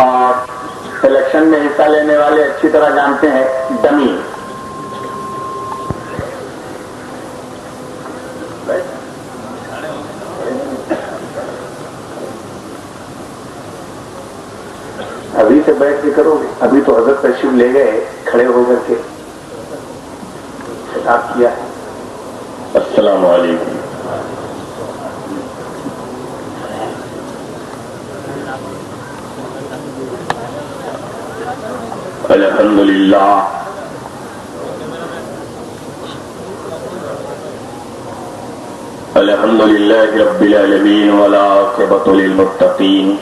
اور الیکشن میں حصہ لینے والے اچھی طرح جانتے ہیں ڈمی. ابھی سے بیٹھ کے کرو گے؟ ابھی تو حضرت تشریف لے گئے, کھڑے ہو کر کے خطاب کیا ہے. السلام علیکم. الحمدللہ الحمدللہ رب العالمین والعاقبۃ للمتقین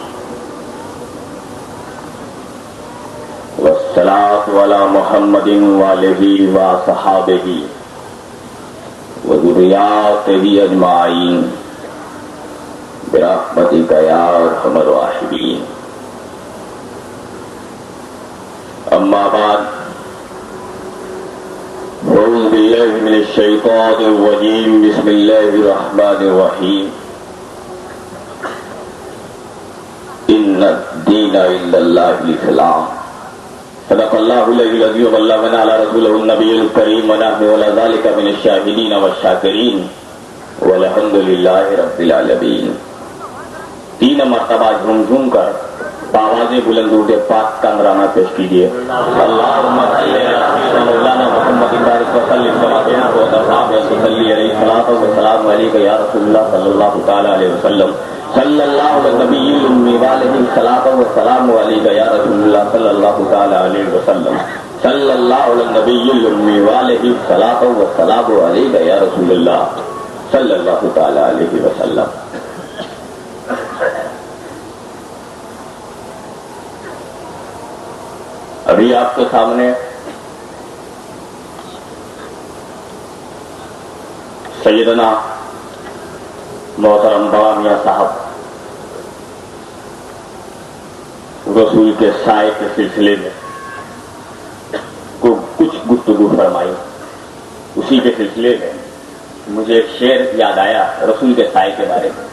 والصلاة علی محمد وآلہ وصحابہ وذریاتہ اجمعین برحمتک یا ارحم الراحمین. اما بعد اعوذ باللہ من الشیطان الرجیم بسم اللہ الرحمن الرحیم. ان الدین عند اللہ الاسلام. صدق اللہ العلی العظیم وبلغنا علی رسولہ النبی الکریم ونحن علی ذلک من الشاہدین والشاکرین والحمد للہ رب العالمین. 3 مرتبہ جھوم جھوم کر آوازیں بلند اٹھے پاک کا نذرانہ پیش کیجیے. اللہم صلی علی مولانا محمد بارک وسلم کما کانت وصحابہ صلی علیہ الصلوۃ والسلام علیک یا رسول اللہ صلی اللہ تعالی علیہ وسلم. صلی اللہ علی النبی الأمی وعلیہ الصلوۃ والسلام علیک یا رسول اللہ صلی اللہ تعالی علیہ وسلم. صلی اللہ علی النبی الأمی وعلیہ الصلوۃ والسلام علیک یا رسول اللہ صلی اللہ تعالی علیہ وسلم. ابھی آپ کے سامنے سیدنا محترم بڑا میاں صاحب رسول کے سائے کے سلسلے میں کو کچھ گفتگو فرمائی. اسی کے سلسلے میں مجھے ایک شعر یاد آیا رسول کے سائے کے بارے میں.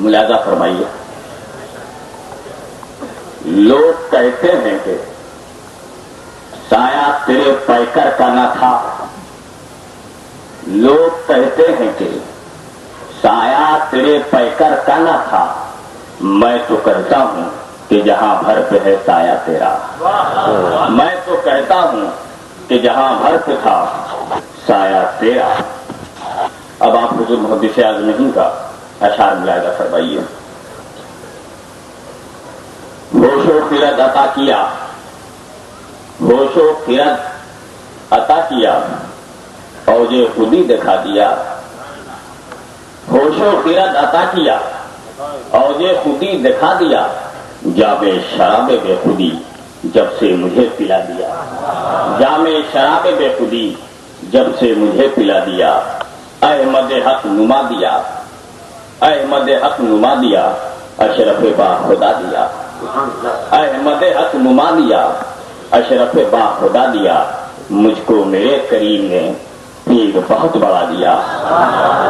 ملاحظہ فرمائیے. لوگ کہتے ہیں کہ سایہ تیرے پیکر کا نہ تھا. لوگ کہتے ہیں کہ سایہ تیرے پیکر کا نہ تھا. میں تو کہتا ہوں کہ جہاں بھر پہ ہے سایہ تیرا. میں تو کہتا ہوں کہ جہاں بھر پہ تھا سایہ تیرا. اب آپ حضور محدث اعظم کا اشعار ملاحظہ فرمائیے. ہوش و خرد عطا کیا, ہوش و خرد عطا کیا, اوج خودی دکھا دیا. ہوش و خرد عطا کیا, اوج خودی دکھا دیا. جام شراب بے خودی جب سے مجھے پلا دیا. جام شراب بے خودی جب سے مجھے پلا دیا. احمد حق نما دیا, احمد حق نما دیا, اشرف با خدا دیا. احمد حق نما دیا, اشرف با خدا دیا. مجھ کو میرے کریم نے پیر بہت بڑا دیا.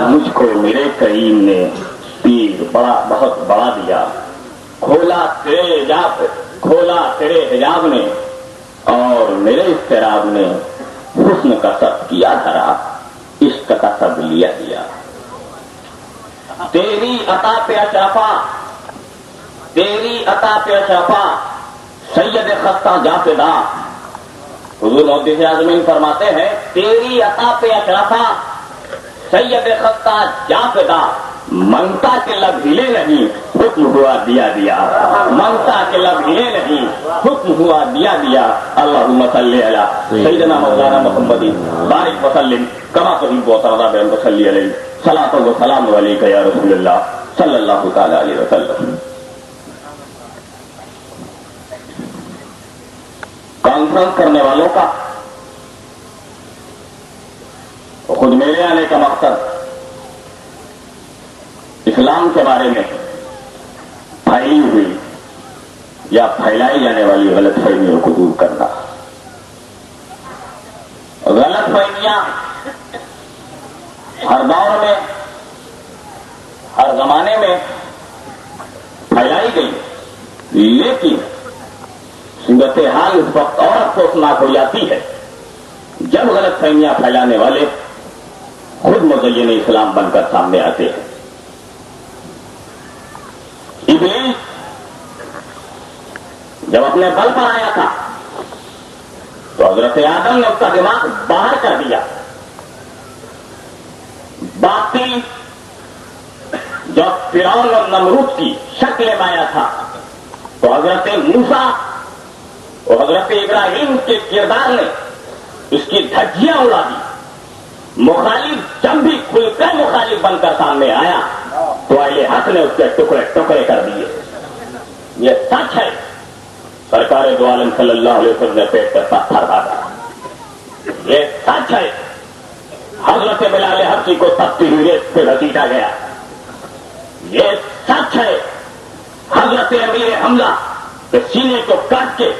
مجھ کو میرے کریم نے پیر بہت بڑا دیا. کھولا تیرے حجاب نے اور میرے اضطراب نے حسن کا سب کیا دھرا, عشق کا سب لیا دیا. تیری عطا پہ اشرفا, تیری عطا پہ اشرفا, سید خستہ جا پیدا. حضور محدث اعظم فرماتے ہیں تیری عطا پہ اشرفا, سید خستہ جا پیدا. منگتا کے لب ہلے نہیں, حکم ہوا دیا دیا. منگتا کے لب ہلے نہیں, حکم ہوا دیا دیا. اللہم صلی علی سیدنا مولانا محمد بارک وسلم کما تحب وترضى بأن تصلی علیہ صلاۃ و سلام علیک یا رسول اللہ صلی اللہ تعالی علیہ وسلم. کانفرنس کرنے والوں کا خود میرے آنے کا مقصد اسلام کے بارے میں پھیلی ہوئی یا پھیلائی جانے والی غلط فہمیوں کو دور کرنا. غلط فہمیاں ہر دور میں ہر زمانے میں پھیلائی گئی, لیکن صورتحال اس وقت اور افسوسناک ہو جاتی ہے جب غلط فہمیاں پھیلانے والے خود مزین اسلام بن کر سامنے آتے ہیں. ابلیس جب اپنے بل پر آیا تھا تو حضرت آدم نے اس کا دماغ باہر کر دیا. باطل جو فرعون اور نمرود کی شکل میں آیا تھا تو حضرت موسیٰ اور حضرت ابراہیم کے کردار نے اس کی دھجیاں اڑا دی. مخالف جب بھی کھل کر مخالف بن کر سامنے آیا تو اہل حق نے اس کے ٹکڑے ٹکڑے کر دیے. یہ سچ ہے. سرکار دو عالم صلی اللہ علیہ وسلم نے پیٹ پر پتھر مارا. یہ سچ ہے. حضرت بلال حبشی کو تپتی ہوئی ریت پہ گھسیٹا گیا. یہ سچ ہے. حضرت امیر حمزہ کے سینے کو کاٹ کے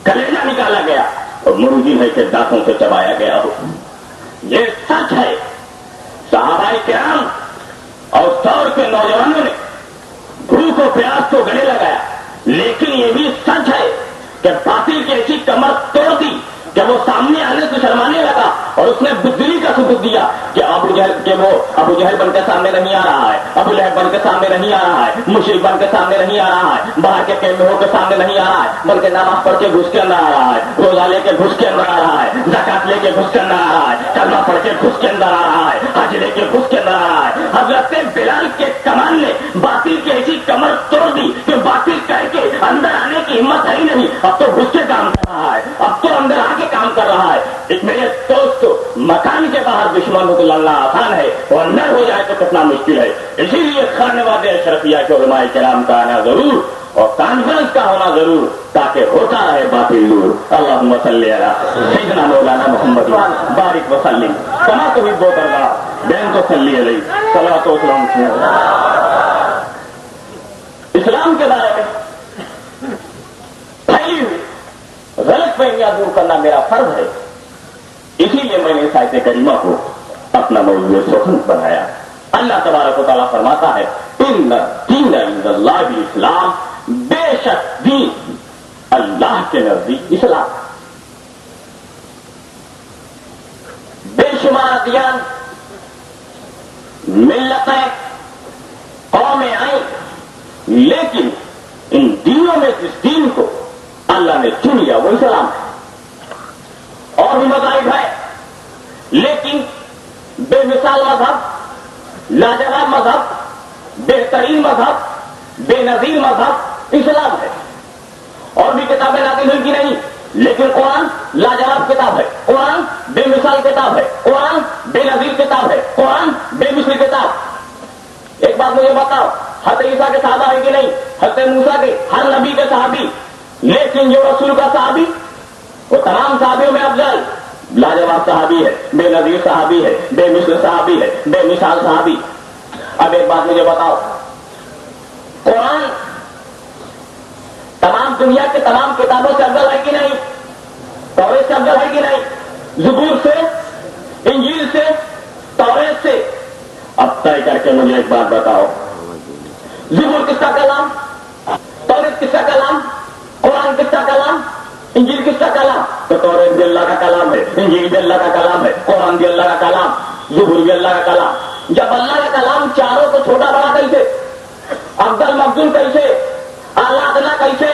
کلیجہ نکالا گیا اور مرغی ہے کے دانتوں سے چبایا گیا ہو. یہ سچ ہے. صحابہ کرام اور دور کے نوجوانوں نے بھوک و پیاس کو گلے لگایا. لیکن یہ بھی سچ ہے کہ باطل کی ایسی کمر توڑ دی کہ وہ سامنے آنے سے شرمانے لگا اور اس نے بزدلی کا ثبوت دیا کہ ابو جہل بن کے سامنے نہیں آ رہا ہے, ابو لہب بن کے سامنے نہیں آ رہا ہے, مشرک بن کے سامنے نہیں آ رہا ہے, باہر کے کیمروں کے سامنے نہیں آ رہا ہے, بلکہ نماز پڑھ کے گھس کے اندر آ رہا ہے, روزہ لے کے گھس کے اندر آ رہا ہے, زکات لے کے گھس کے اندر آ رہا ہے, کلمہ پڑھ کے گھس کے اندر آ رہا ہے, حج لے کے گھس کے اندر آ رہا ہے. حضرت بلال کے کمان نے باطل کی ایسی کمر توڑ دی کہ باطل کہہ کے اندر آنے کی ہمت ہے ہی نہیں. اب تو گھس کے کام کر رہا ہے, اب تو اندر آ کے کام کر رہا ہے. ایک میرے دوست مکان کے باہر دشمنوں کو لڑنا آسان ہے, وہ اندر ہو جائے تو کتنا مشکل ہے. اسی لیے خانواد اشرفیہ کے علماء کرام کا آنا ضرور اور کانفرنس کا ہونا ضرور تاکہ ہوتا رہے باطل دور. اللہم صلی علی سیدنا مولانا محمد بارک وسلم کما تحب وترضى بین تو صلی علیہ صلاۃ و سلام. اسلام کے بارے میں پھیلی ہوئی غلط فہمیاں دور کرنا میرا فرض ہے. اسی لیے میں نے اس آیت کریمہ کو اپنا موضوع سخن بنایا. اللہ تبارک و تعالیٰ فرماتا ہے ان الدین عند اللہ الاسلام, بے شک دین اللہ کے نزدیک اسلام. بے شمار ادیان ملتیں قومیں آئیں, لیکن ان دینوں میں جس دین کو اللہ نے چن لیا وہ اسلام ہے. اور بھی مذاہب ہے لیکن بے مثال مذہب, لاجواب مذہب, بہترین مذہب, بے نظیر مذہب اسلام ہے. اور بھی کتابیں نازل ہوئی کی نہیں, لیکن قرآن لاجواب کتاب ہے, قرآن بے مثال کتاب ہے, قرآن بے نظیر کتاب ہے, قرآن بے مثل کتاب. ایک بات مجھے بتاؤ, حضرت عیسیٰ کے صحابہ ہے کہ نہیں, حضرت موسیٰ کے, ہر نبی کے صحابی, لیکن جو رسول کا صحابی وہ تمام صحابیوں میں افضل لاجواب صحابی ہے, بے نظیر صحابی ہے, بے مثل صحابی ہے, بے مثال صحابی. اب ایک بات مجھے بتاؤ, قرآن تمام دنیا کے تمام کتابوں سے افضل ہے کہ نہیں, توریت سے افضل ہے کہ نہیں, زبور سے, انجیل سے, توریت سے. اب طے کر کے مجھے ایک بات بتاؤ, زبور کس کا کلام, توریت کس کا کلام, قرآن کس کا کلام, انجیل کس کا کلام؟ تو توریت بھی اللہ کا کلام ہے, انجیل بھی اللہ کا کلام ہے, قرآن بھی اللہ کا کلام, زبور بھی اللہ کا کلام. جب اللہ کا کلام چاروں کو چھوٹا بڑا کیسے, افضل مفضول کیسے, اعلیٰ ادنا کیسے؟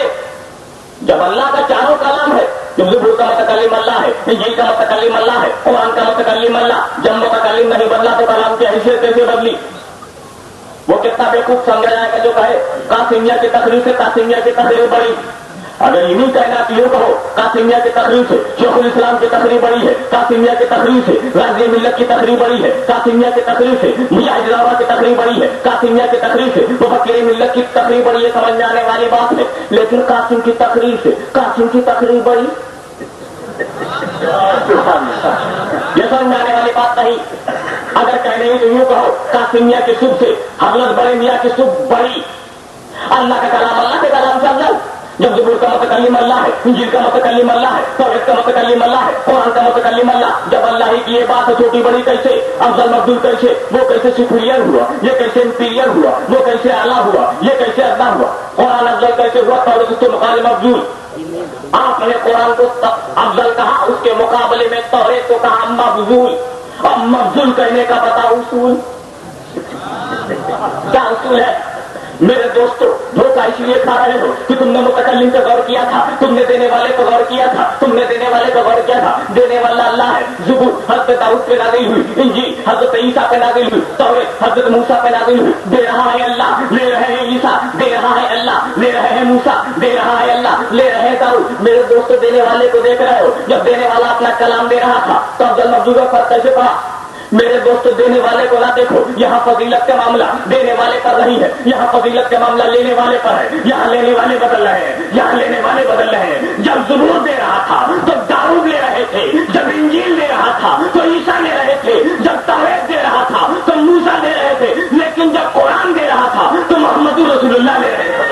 جب اللہ کا چاروں کلام ہے, جب زبور کا متکلم اللہ ہے, انجیل کا متکلم اللہ ہے, قرآن کا متکلم اللہ, جب متکلم نہیں بدلا تو کلام کی حیثیت کیسے بدلی؟ وہ کتنا بیوقوف سمجھا جائے گا جو کہے قاسمیہ کی تقریر سے قاسمیہ کی تقریر بڑی. اگر یوں کہنا کہ یوں کہو قاسمیہ کی تقریر سے شیخ الاسلام کی تقریر بڑی ہے, قاسمیہ کی تقریر سے غازی ملت کی تقریر بڑی ہے, قاسمیہ کی تقریر سے مجاہد راوا کی تقریر بڑی ہے, قاسمیہ کی تقریر سے مفکر ملت کی تقریر بڑی ہے, سمجھ میں آنے والی بات ہے. لیکن قاسم کی تقریر سے قاسم کی تقریر بڑی, یہ سمجھ میں آنے والی بات نہیں. اگر کہنے تو یوں کہو قاسمیہ کی صبح سے حضرت بڑے میاں کی صبح بڑی. اللہ کا کلام اللہ کے کلام سے افضل, جب زبور کا متکلم اللہ ہے، انجیل کا متکلم اللہ ہے، توریت کا متکلم اللہ ہے، قرآن کا متکلم اللہ، جب اللہ ہی کی یہ بات ہے چھوٹی بڑی کیسے، افضل مفضول کیسے، وہ کیسے سپیریئر ہوا، یہ کیسے انفیریئر ہوا، وہ کیسے اعلیٰ ہوا، یہ کیسے ادنا ہوا، قرآن افضل کیسے ہوا، توریت اس کے مقابلے افضول، آپ نے قرآن کو افضل کہا، اس کے مقابلے میں توریت کو کہا مفضول، اور مفضول کہنے کا بتاؤ اصول کیا اصول ہے؟ میرے دوستو، دھوکہ اس لیے کھا رہے ہو کہ تم نے متکلم پہ غور کیا تھا، تم نے دینے والے پہ غور کیا تھا، تم نے دینے والے پہ غور کیا تھا، دینے والا اللہ ہے۔ زبور حضرت داؤد پہ نازل ہوئی، انجیل حضرت عیسیٰ پہ نازل ہوئی، توریت حضرت موسیٰ پہ نازل ہوئی، دے رہا ہے اللہ، لے رہے ہیں عیسیٰ، دے رہا ہے اللہ، لے رہے ہیں موسیٰ، دے رہا ہے اللہ، لے رہے ہیں داؤد۔ میرے دوستو، دینے والے کو دیکھ رہے ہو، جب دینے والا اپنا کلام دے رہا تھا تو افضل مفضول کا فرق کیسے پڑا؟ میرے دوستو، دینے والے کو نہ دیکھو، یہاں فضیلت کا معاملہ دینے والے پر نہیں ہے، یہاں فضیلت کا معاملہ لینے والے پر ہے، یہاں لینے والے بدل رہے ہیں، یہاں لینے والے بدل رہے ہیں۔ جب زبور دے رہا تھا تو داؤد لے رہے تھے، جب انجیل دے رہا تھا تو عیسیٰ لے رہے تھے، جب توریت دے رہا تھا تو موسیٰ لے رہے تھے، لیکن جب قرآن دے رہا تھا تو محمد رسول اللہ لے رہے تھے۔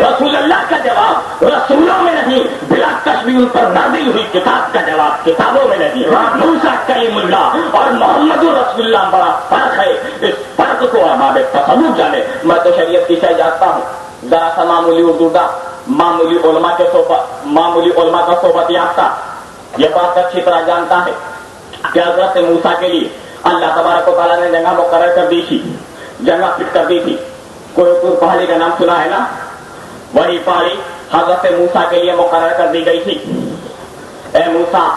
رسول اللہ کا جواب رسولوں میں نہیں، بلا تشبیہ ان پر نازل ہوئی کتاب کا جواب کتابوں میں نہیں۔ موسیٰ کلیم اللہ اور محمد رسول اللہ بڑا فرق ہے، اس فرق کو ہمارے تصور جانے۔ میں تو شریعت کی شے جانتا ہوں، ذرا سا معمولی اردو کا معمولی علماء کا صحبت یافتہ یہ بات اچھی طرح جانتا ہے کہ حضرت موسیٰ کے لیے اللہ تبارک و تعالیٰ نے جگہ مقرر کر دی تھی، جگہ فٹ کر دی تھی۔ کوئی طور پہاڑی کا نام سنا ہے نا؟ وہی پہاڑی حضرت موسیٰ کے لیے مقرر کر دی گئی تھی۔ اے موسیٰ،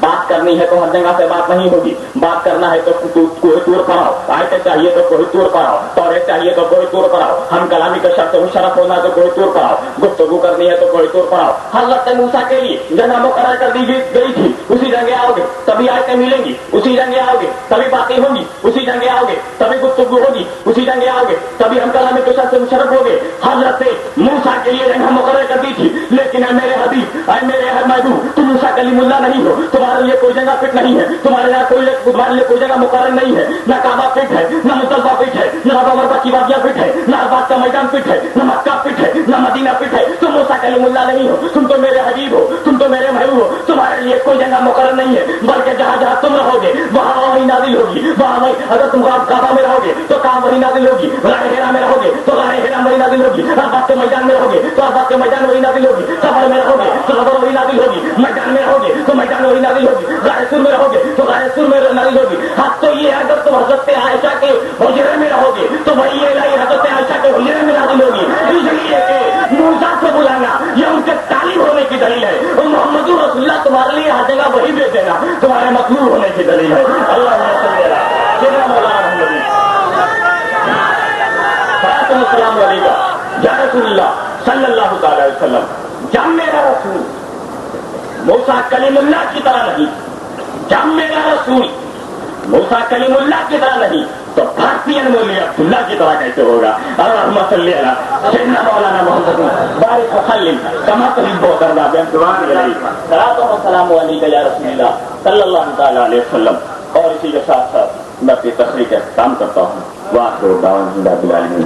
بات کرنی ہے تو ہر جگہ سے بات نہیں ہوگی، بات کرنا ہے تو کوئی طور پر آؤ، آیتیں چاہیے تو کوئی طور پر آؤ، توریت چاہیے تو کوئی طور پر آؤ، ہم کلامی کا شرط مشرف ہونا تو کوئی طور پر آؤ، گفتگو کرنی ہے تو کوئی طور پر آؤ۔ حضرت موسیٰ کے لیے جگہ مقرر کر دی گئی تھی، اسی جگہ آؤ گے تبھی آیتیں ملیں گی، اسی جگہ آؤ گے تبھی باتیں ہوں گی، اسی جگہ آؤ گے تبھی گفتگو ہوگی، اسی جگہ آؤ گے تبھی ہم کلامی کے شرط مشرف ہو گے۔ حضرت موسیٰ کے لیے جگہ مقرر کر دی تھی، لیکن اے میرے حبیب، اے میرے محبوب، تم موسیٰ کلیم اللہ نہیں ہو، تمہارے لیے کوئی جگہ فٹ نہیں ہے، تمہارے لیے کوئی جگہ مقرر نہیں ہے، نہ کعبہ فٹ ہے، نہ مصطفیٰ فٹ ہے، نہ ابا مربع کی وادیاں فٹ ہے، نہ عرفات کا میدان فٹ ہے، نہ مکہ فٹ ہے، نہ مدینہ فٹ ہے۔ تم موسیٰ کلیم اللہ نہیں ہو، تم تو میرے حبیب ہو، تم تو میرے محبوب ہو، تمہارے لیے کوئی جگہ مقرر نہیں ہے، بلکہ جہاں جہاں تم رہو گے وہاں وہی نازل ہوگی، وہاں وہی۔ اگر تم کعبہ میں رہو گے تو کعبہ وہی نازل ہوگی، غار حرا میں رہو گے تو غار حرا وہی نازل ہوگی، عرفات کے میدان میں رہو گے تو عرفات کے میدان وہی نازل ہوگی، قبر میں رہو گے تو قبر وہی نازل ہوگی، میدان میں رہو گے تو میدان وہی نازل ہوگی، غار سور میں رہو گے تو غار سور میں نازل ہوگی۔ حق تو یہ ہے اگر تم حضرت عائشہ کے حجرے میں رہو گے تو وہی الہی حضرت عائشہ کے حجرے میں نازل ہوگی، اس لیے کہ موسیٰ کو بلانا یہ ان کے طالب ہونے کی دلیل ہے، اور محمد رسول اللہ تمہارے لیے ہر جگہ وہی بھیج دینا تمہارے مطلوب ہونے کی دلیل ہے۔ اللہ السلام علیکم یا رسول اللہ صلی اللہ تعالی علیہ وسلم، جب میرا رسول موسیٰ کلیم اللہ کی طرح نہیں، جب میرا رسول موسیٰ کلیم اللہ کی طرح نہیں تو بھارتین مولوی عبداللہ کی طرح کیسے ہوگا؟ اللہم صلی علی سیدنا مولانا محمد بارک وسلم کما تحب وترضى بأنوار علیہ صلاۃ و سلام علیک یا رسول اللہ صلی اللہ تعالی علیہ وسلم۔ اور اسی کے ساتھ ساتھ میں اپنی تقریر کا اختتام کرتا ہوں۔ وآخر دعوانا رب العالمین۔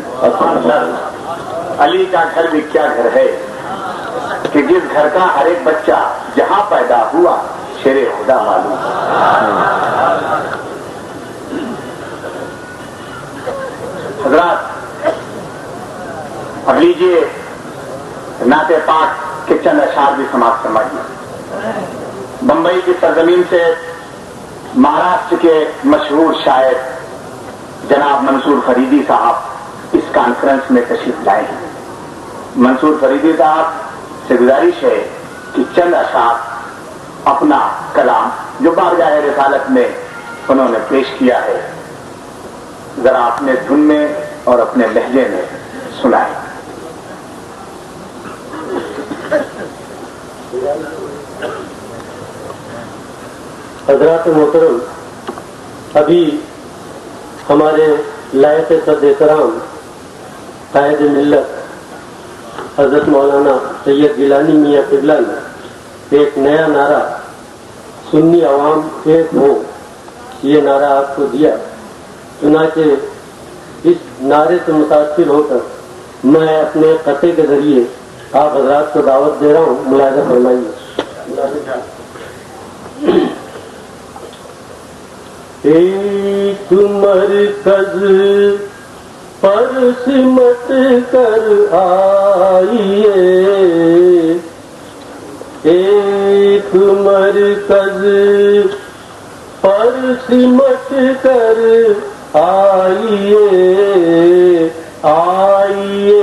علی کا گھر بھی کیا گھر ہے کہ جس گھر کا ہر ایک بچہ جہاں پیدا ہوا شیر خدا معلوم۔ حضرات اب لیجیے نعت پاک کے چند اشعار بھی سماعت فرمائیے۔ بمبئی کی سرزمین سے مہاراشٹر کے مشہور شاعر جناب منصور فریدی صاحب اس کانفرنس میں تشریف لائے ہیں۔ منصور فریدی صاحب سے گزارش ہے کہ چند اشعار اپنا کلام جو بارگاہ رسالت میں انہوں نے پیش کیا ہے ذرا اپنے دھن میں اور اپنے لہجے میں سنائیں۔ حضرات محترم، ابھی ہمارے لائق صد احترام قائد ملت حضرت مولانا سید گیلانی میاں قبلہ نے ایک نیا نعرہ سنی عوام ایک ہو یہ نعرہ آپ کو دیا، چنانچہ اس نعرے سے متاثر ہو کر میں اپنے قطعے کے ذریعے آپ حضرات کو دعوت دے رہا ہوں، ملاحظہ فرمائیے۔ ایک مرکز پر سمٹ کر آئیے، ایک مرکز پر سمٹ کر آئیے، آئیے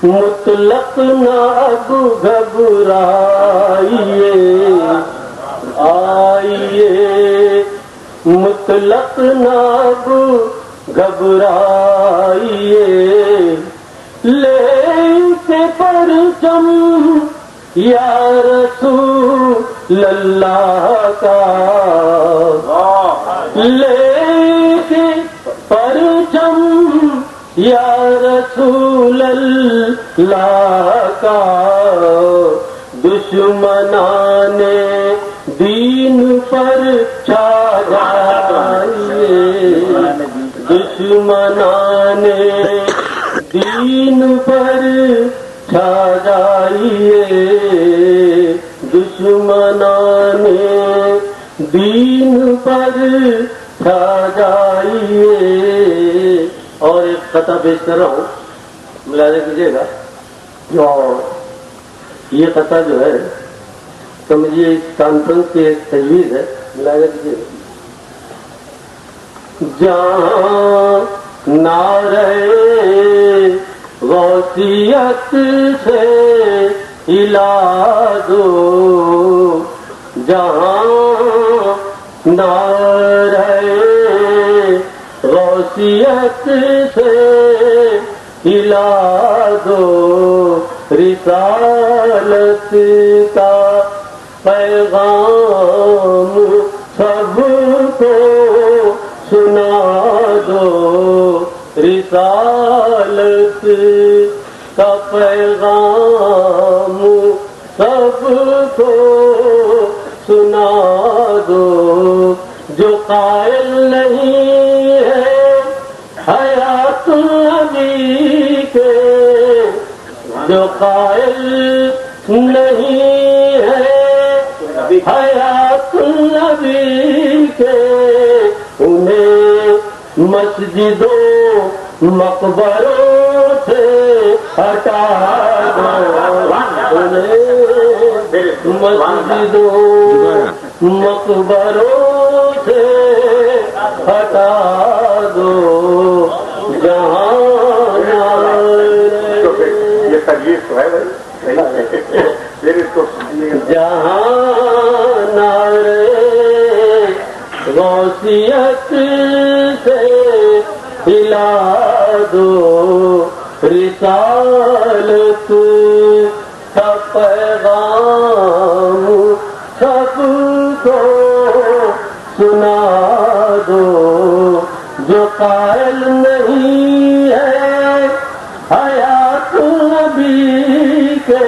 مطلق نہ اب گھبرائیے، آئیے مطلق نہ اب گھبرائیے، لے کے پرچم یا رسول اللہ کا، لے کے پرچم یا رسول اللہ کا، دشمنان دین پر چھا جائیے، دشمنان دین پر چھا جائیے، دشمنان دین پر چھا جائیے۔ اور ایک قطعہ پیش کر رہا ہوں، ملاحظہ کیجیے گا، جو یہ قطعہ جو ہے سمجھیے اس کانفرنس کی ایک تجویز ہے، ملاحظہ کیجیے گا۔ جہاں نعرہ غوثیت سے ہلا دو، جہاں نعرہ غوثیت سے ہلا دو، رسالت کا پیغام سب کو سنا دو، رسالت کا پیغام سب کو سنا دو، جو قائل نہیں ہے حیات نبی کے، جو قائل نہیں ہے حیات نبی کے، انہیں مسجدوں مقبروں سے ہٹا دو، انہیں مسجدوں مقبروں سے ہٹا دو، جہاں یہ تجویز تو ہے جہاں نعرے غوثیت سے ہلا دو، رسالت کا پیغام سب کو سنا دو، جو قائل نہیں ہے حیات نبی کے،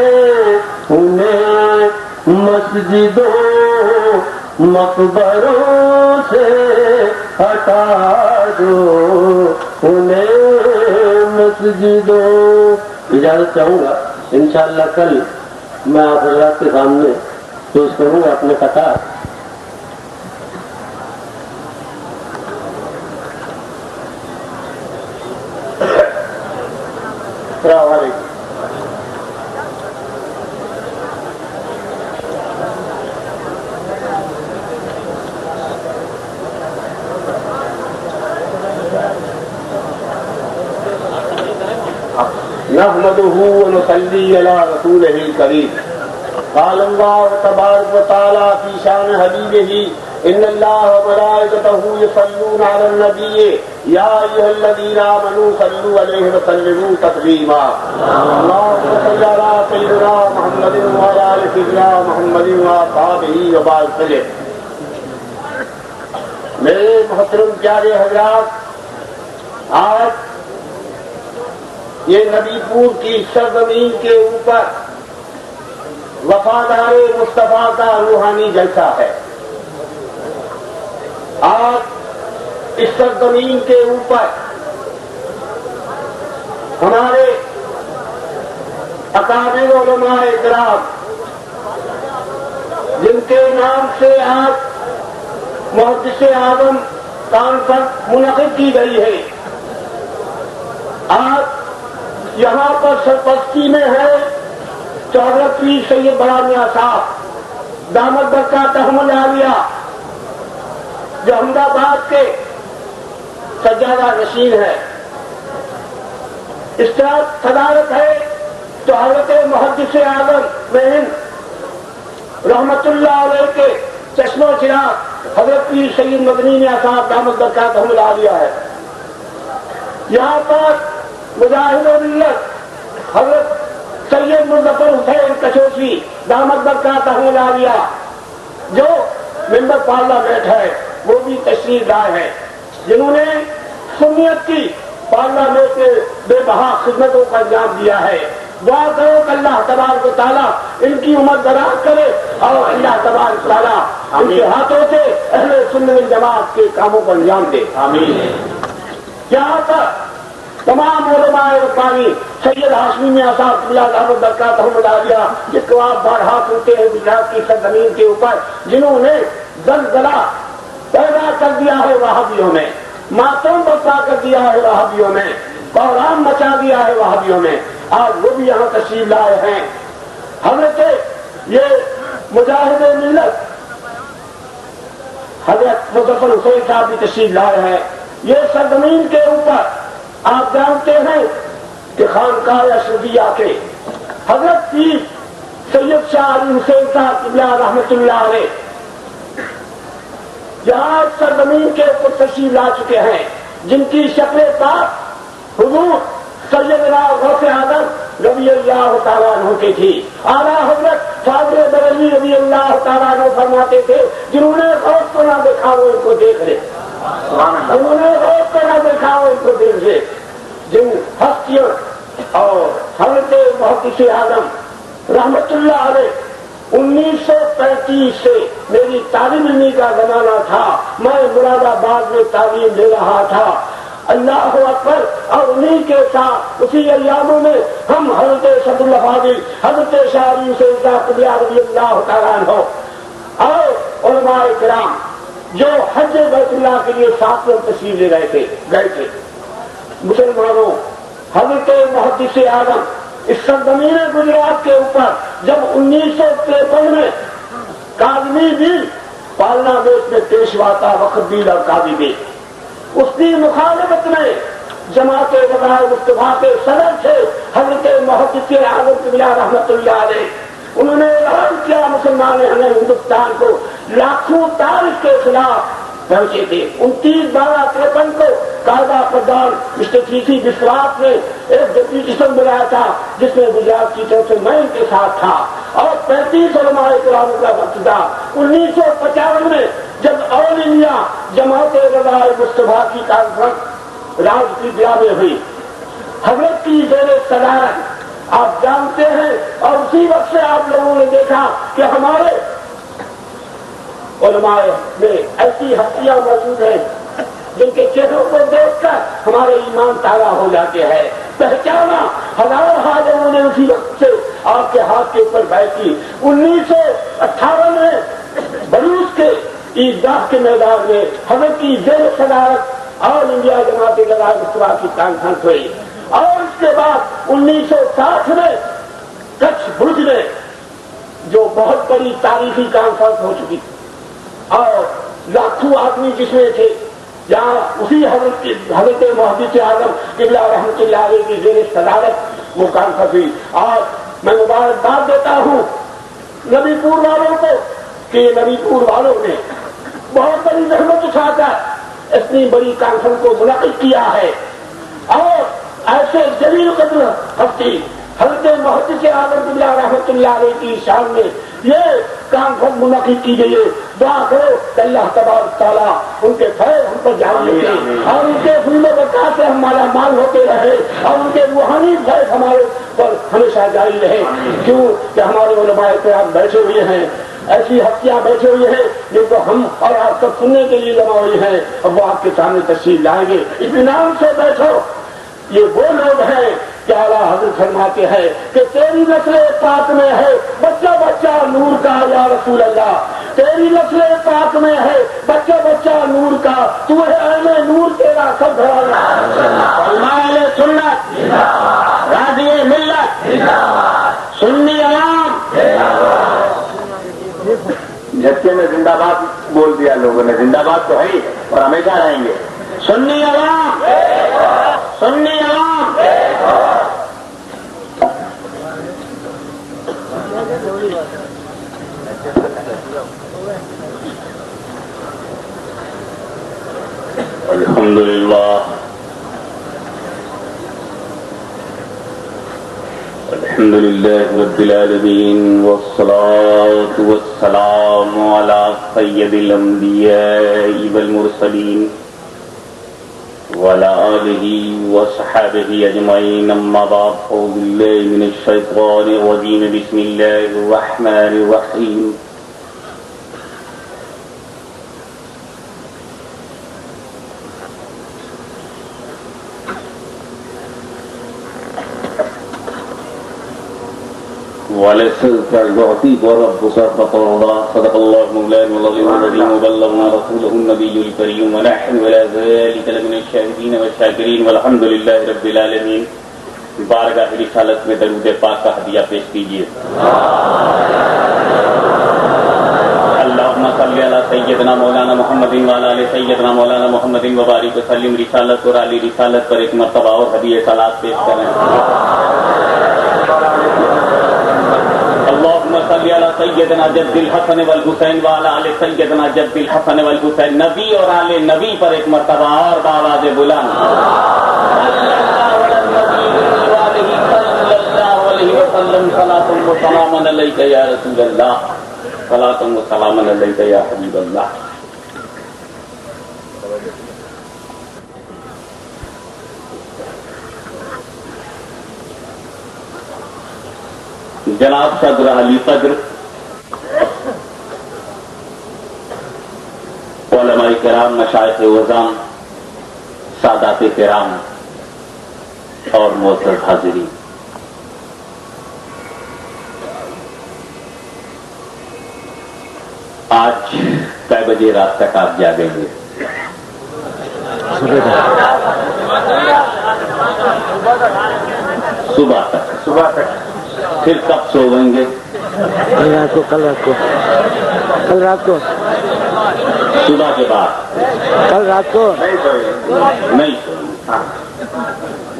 انہیں مسجدوں مقبروں سے ہٹا دو، انہیں مسجدوں۔ اجازت چاہوں گا، انشاءاللہ کل میں آپ حضرات کے سامنے پیش کروں گا اپنے قطار۔ السلام علیکم۔ نحمده ونصلي على رسوله الكريم۔ قال الله تبارك وتعالى في شان حبيبه ان الله وملائكته يصلون على النبي يا ايها الذين امنوا صلوا عليه وسلموا تسليما۔ اللهم صل على سيدنا محمد وعلى ال سيدنا محمد واصحابه وبارك وسلم۔ میرے محترم پیارے حضرات، آج یہ نبی پور کی سرزمین کے اوپر وفادار مصطفیٰ کا روحانی جلسہ ہے۔ آج اس سرزمین کے اوپر ہمارے اکابر علماء کرام جن کے نام سے آج محدث اعظم کانفرنس منعقد کی گئی ہے، آج یہاں پر سرپرستی میں ہے حضرت پیر سید بڑا میاں صاحب دامت برکاتہم العالیہ جو احمد آباد کے سجادہ نشین ہے۔ اس طرح صدارت ہے تو حضرت محدث اعظم مین رحمت اللہ علیہ کے چشم و چراغ حضرت پیر سید مدنی میاں صاحب دامت برکاتہم العالیہ ہے۔ یہاں پر مجاہد ملت حضرت سید مظفر حسین کشوشی دامت برکاتہم العالیہ جو ممبر پارلیمنٹ ہے وہ بھی تشریف لائے ہیں، جنہوں نے سنیت کی پارلیمنٹ کے بے بہا خدمتوں کا انجام دیا ہے۔ دعا کرو کہ اللہ تبارک و تعالیٰ ان کی عمر دراز کرے اور اللہ تبارک و تعالیٰ ان کے ہاتھوں سے اہل سنت والجماعت کے کاموں کو انجام دے۔ آمین۔ یہاں پر تمام علماء ربانی سید ہاشمی میاں صاحب اللہ دامت برکاتہم العالیہ جس کو آپ بارہا سنتے ہیں گجرات کی سرزمین کے اوپر، جنہوں نے زلزلہ پیدا کر دیا ہے وہابیوں میں، ماتم برپا کر دیا ہے وہابیوں میں، بحران مچا دیا ہے وہابیوں میں، آج وہ بھی یہاں تشریف لائے ہیں۔ حضرت یہ مجاہد ملت حضرت مظفر حسین صاحب بھی تشریف لائے ہیں۔ یہ سرزمین کے اوپر آپ جانتے ہیں کہ خانقاہ اشرفیہ کے حضرت پیر سید شاہ علی حسین صاحب قبلہ رحمت اللہ علیہ یہاں سرزمین کے اوپر تشریف لا چکے ہیں، جن کی شکل پاک حضور سیدنا غوث اعظم رضی اللہ تعالیٰ عنہ کی تھی۔ اعلیٰ حضرت فاضل بریلوی رضی اللہ تعالیٰ عنہ فرماتے تھے جنہوں نے غوث کو نہ دیکھا وہ ان کو دیکھ لے، جنہوں نے غوث کو نہ دیکھا وہ ان کو دیکھ لے۔ جن ہستیوں اور حضرت محدث اعظم رحمت اللہ علیہ 1935 سے میری تعلیم علمی کا زمانہ تھا، میں مراد آباد میں تعلیم دے رہا تھا، اللہ اکبر، اور انہیں کے ساتھ اسی ایاموں میں ہم حضرت شد الفاضل حضرت شاہ علی حسین صاحب قبلہ رضی اللہ تعالیٰ عنہ اور علماء کرام جو حج بیت اللہ کے لیے ساتھ میں تشریف لے گئے تھے۔ مسلمانوں، حضرت محدث اعظم اس سرزمین گجرات کے اوپر جب 1953 میں کاظمی بل پارلیمنٹ میں پیشوا تھا، وقت بل اور قاضی بل، اس کی مخالفت میں جماعت وزرائے مصطفیٰ کے صدر تھے حضرت محدث اعظم قبلہ رحمت اللہ علیہ، انہوں نے اعلان کیا مسلمان ہندوستان کو لاکھوں تاریخ کے خلاف پہنچے تھے۔ 29/12/53 کو قاعدہ پردان مسٹر سی سی بسواس نے ایک ڈپٹیشن بلایا تھا جس میں گجرات کی طرف سے میں ان کے ساتھ تھا، اور 35 علماء کرام کا وقت تھا۔ 1955 میں جب آل انڈیا جماعت وزرائے مصطفیٰ کی کانفرنس راج کی دیا میں ہوئی، حضرت کی زیر صدارت آپ جانتے ہیں، اور اسی وقت سے آپ لوگوں نے دیکھا کہ ہمارے علماء میں ایسی ہستیاں موجود ہیں جن کے چہروں کو دیکھ کر ہمارے ایمان تازہ ہو جاتے ہیں۔ پہچانا ہزار لوگوں نے اسی وقت سے آپ کے ہاتھ کے اوپر بیعت کی۔ 1958 میں بلوچ کے عیدگاہ کے میدان میں حضرت کی زیر صدارت آل انڈیا جماعت وزرائے مصطفیٰ کی کانفرنس ہوئی، اور اس کے بعد 1960 میں کچھ برج میں جو بہت بڑی تاریخی کانفرنس ہو چکی تھی، اور لاکھوں آدمی جس میں تھے، جہاں اسی حضرت محدث اعظم قبلہ رحمت اللہ علیہ کی زیر صدارت وہ کانفرنس ہوئی۔ آج میں مبارکباد دیتا ہوں نبی پور والوں کو کہ نبی پور والوں نے بہت بڑی زحمت اٹھا کر اتنی بڑی کانفرنس کو منعقد کیا ہے، اور ایسے جلیل قدر ہستی حضرت محدث اعظم قبلہ رحمت اللہ علیہ کی شان میں یہ کانفرنس منعقد کی گئی ہے۔ دعا کرو کہ اللہ تبارک تعالیٰ ان کے فیض ہم پر جاری رکھے، اور ان کے فضل و برکات سے ہم مالا مال ہوتے رہے، اور ان کے روحانی فیض ہمارے پر ہمیشہ جاری رہے۔ کیوں کہ ہمارے علماء کرام بیٹھے ہوئے ہیں، ایسی ہستیاں بیٹھے ہوئے ہیں جن کو ہم اور آپ سب سننے کے لیے جمع ہوئی ہیں، اب وہ آپ کے سامنے تشریف لائیں گے. اطمینان سے بیٹھو. یہ وہ لوگ ہیں کہ اعلیٰ حضرت فرماتے ہیں کہ تیری نسل پاک میں ہے بچہ بچہ نور کا یا رسول اللہ، تیری نسل پاک میں ہے بچہ بچہ نور کا، تو ہے اہل نور تیرا سب گھرانا. علماء سنت راضی ملت سنی عوام. جھٹکے میں زندہ باد بول دیا لوگوں نے. زندہ باد تو ہے ہی اور ہمیشہ رہیں گے. سنی عوام سنی عوام. الحمد لله رب العالمين والصلاة والسلام على سيد الأنبياء والمرسلين وعلى آله وصحبه أجمعين. أما بعد أعوذ بالله من الشيطان الرجيم. بسم الله الرحمن الرحيم. ولسوف يعطيك ربك فترضى. صدق الله مولانا العظيم العظيم وبلغنا رسوله النبي الكريم ونحن على ذلك لمن الشاهدين والشاكرين والحمد لله رب العالمين. بارگاہ رسالت میں درود پاک کا ہدیہ پیش کیجیے. اللهم صل على سيدنا مولانا محمد وعلى آل سيدنا مولانا محمد وبارك وسلم. رسالت اور علی رسالت پر ایک مرتبہ اور ہدیہ صلوات پیش کریں. اللهم صل على سيدنا جد الحسن والحسین وعلى آل سيدنا جد الحسن والحسین. نبی اور آل نبی پر ایک مرتبہ اور بآواز بلند صلاۃ و سلام علیک یا رسول اللہ، صلاۃ و سلام علیک یا حبیب اللہ. جناب صدر علی قدر، علماء کرام، مشائخ وزام، سادات کرام اور معزز حاضرین، آج کئی بجے رات تک آپ جاگیں گے؟ صبح تک. پھر کب سوئیں گے؟ کل رات کو صبح کے بعد. کل رات کو نہیں سوئیں.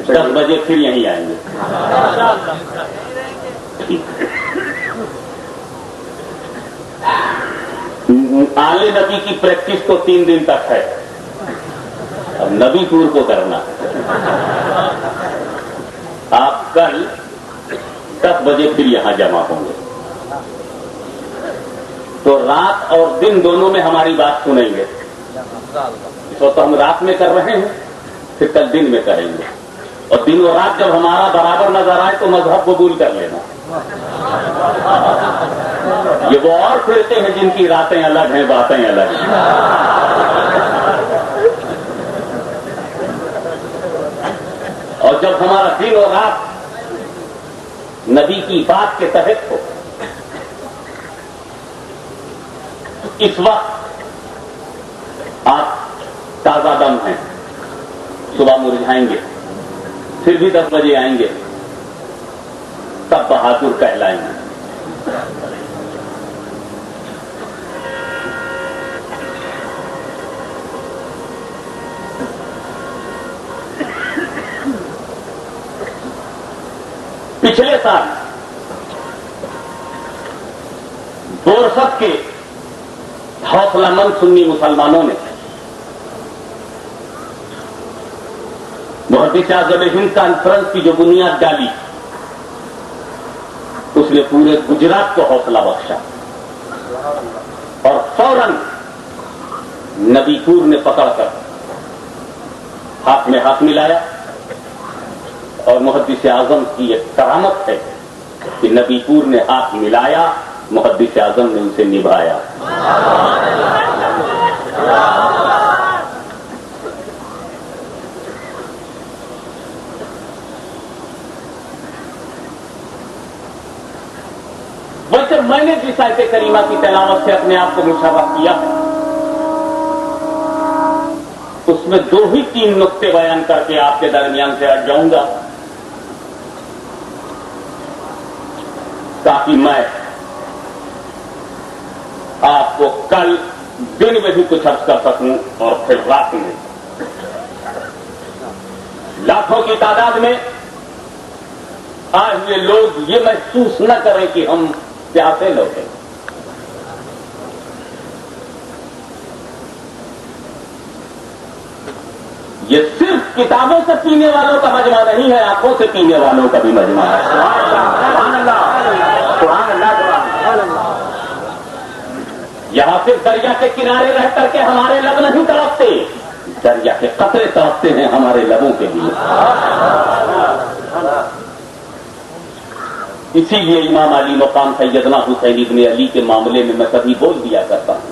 10 بجے پھر یہیں آئیں گے. آل نبی کی پریکٹس تو 3 دن تک ہے، اب نبی پور کو کرنا. آپ کل 10 بجے پھر یہاں جمع ہوں گے، تو رات اور دن دونوں میں ہماری بات سنیں گے. اس وقت ہم رات میں کر رہے ہیں، پھر کل دن میں کریں گے. اور دن اور رات جب ہمارا برابر نظر آئے تو مذہب قبول کر لینا. یہ وہ اور فرقے ہیں جن کی راتیں الگ ہیں، باتیں الگ ہیں. اور جب ہمارا دن اور رات نبی کی بات کے تحت ہو، اس وقت آپ تازہ دم ہیں. صبح مرجھائیں گے، پھر بھی 10 بجے آئیں گے، تب بہادر کہلائیں گے. پچھلے سال بورسٹ کے حوصلہ مند سنی مسلمانوں نے محدث اعظم ہند کانفرنس کی جو بنیاد ڈالی، اس نے پورے گجرات کو حوصلہ بخشا. اور فوراً نبی پور نے پکڑ کر ہاتھ میں ہاتھ ملایا. اور محدث اعظم کی ایک کرامت ہے کہ نبی پور نے ہاتھ ملایا محدث اعظم نے اسے نبھایا. ویسے میں نے جس آیت کریمہ کی تلاوت سے اپنے آپ کو مشرف کیا ہے اس میں 2 ہی 3 نقطے بیان کر کے آپ کے درمیان سے ہٹ جاؤں گا تاکہ میں آپ کو کل دن میں بھی کچھ عرض کر سکوں اور پھر رات میں. لاکھوں کی تعداد میں آج یہ لوگ یہ محسوس نہ کریں کہ ہم پیاسے لوگ ہیں. یہ صرف کتابوں سے پینے والوں کا مجمع نہیں ہے, آنکھوں سے پینے والوں کا بھی مجمع ہے. سبحان اللہ, سبحان اللہ, سبحان اللہ. یہاں صرف دریا کے کنارے رہ کر کے ہمارے لب نہیں تڑپتے, دریا کے قطرے تڑپتے ہیں ہمارے لبوں کے لیے. اسی لیے امام علی مقام سیدنا حسین ابن علی کے معاملے میں کبھی بول دیا کرتا ہوں,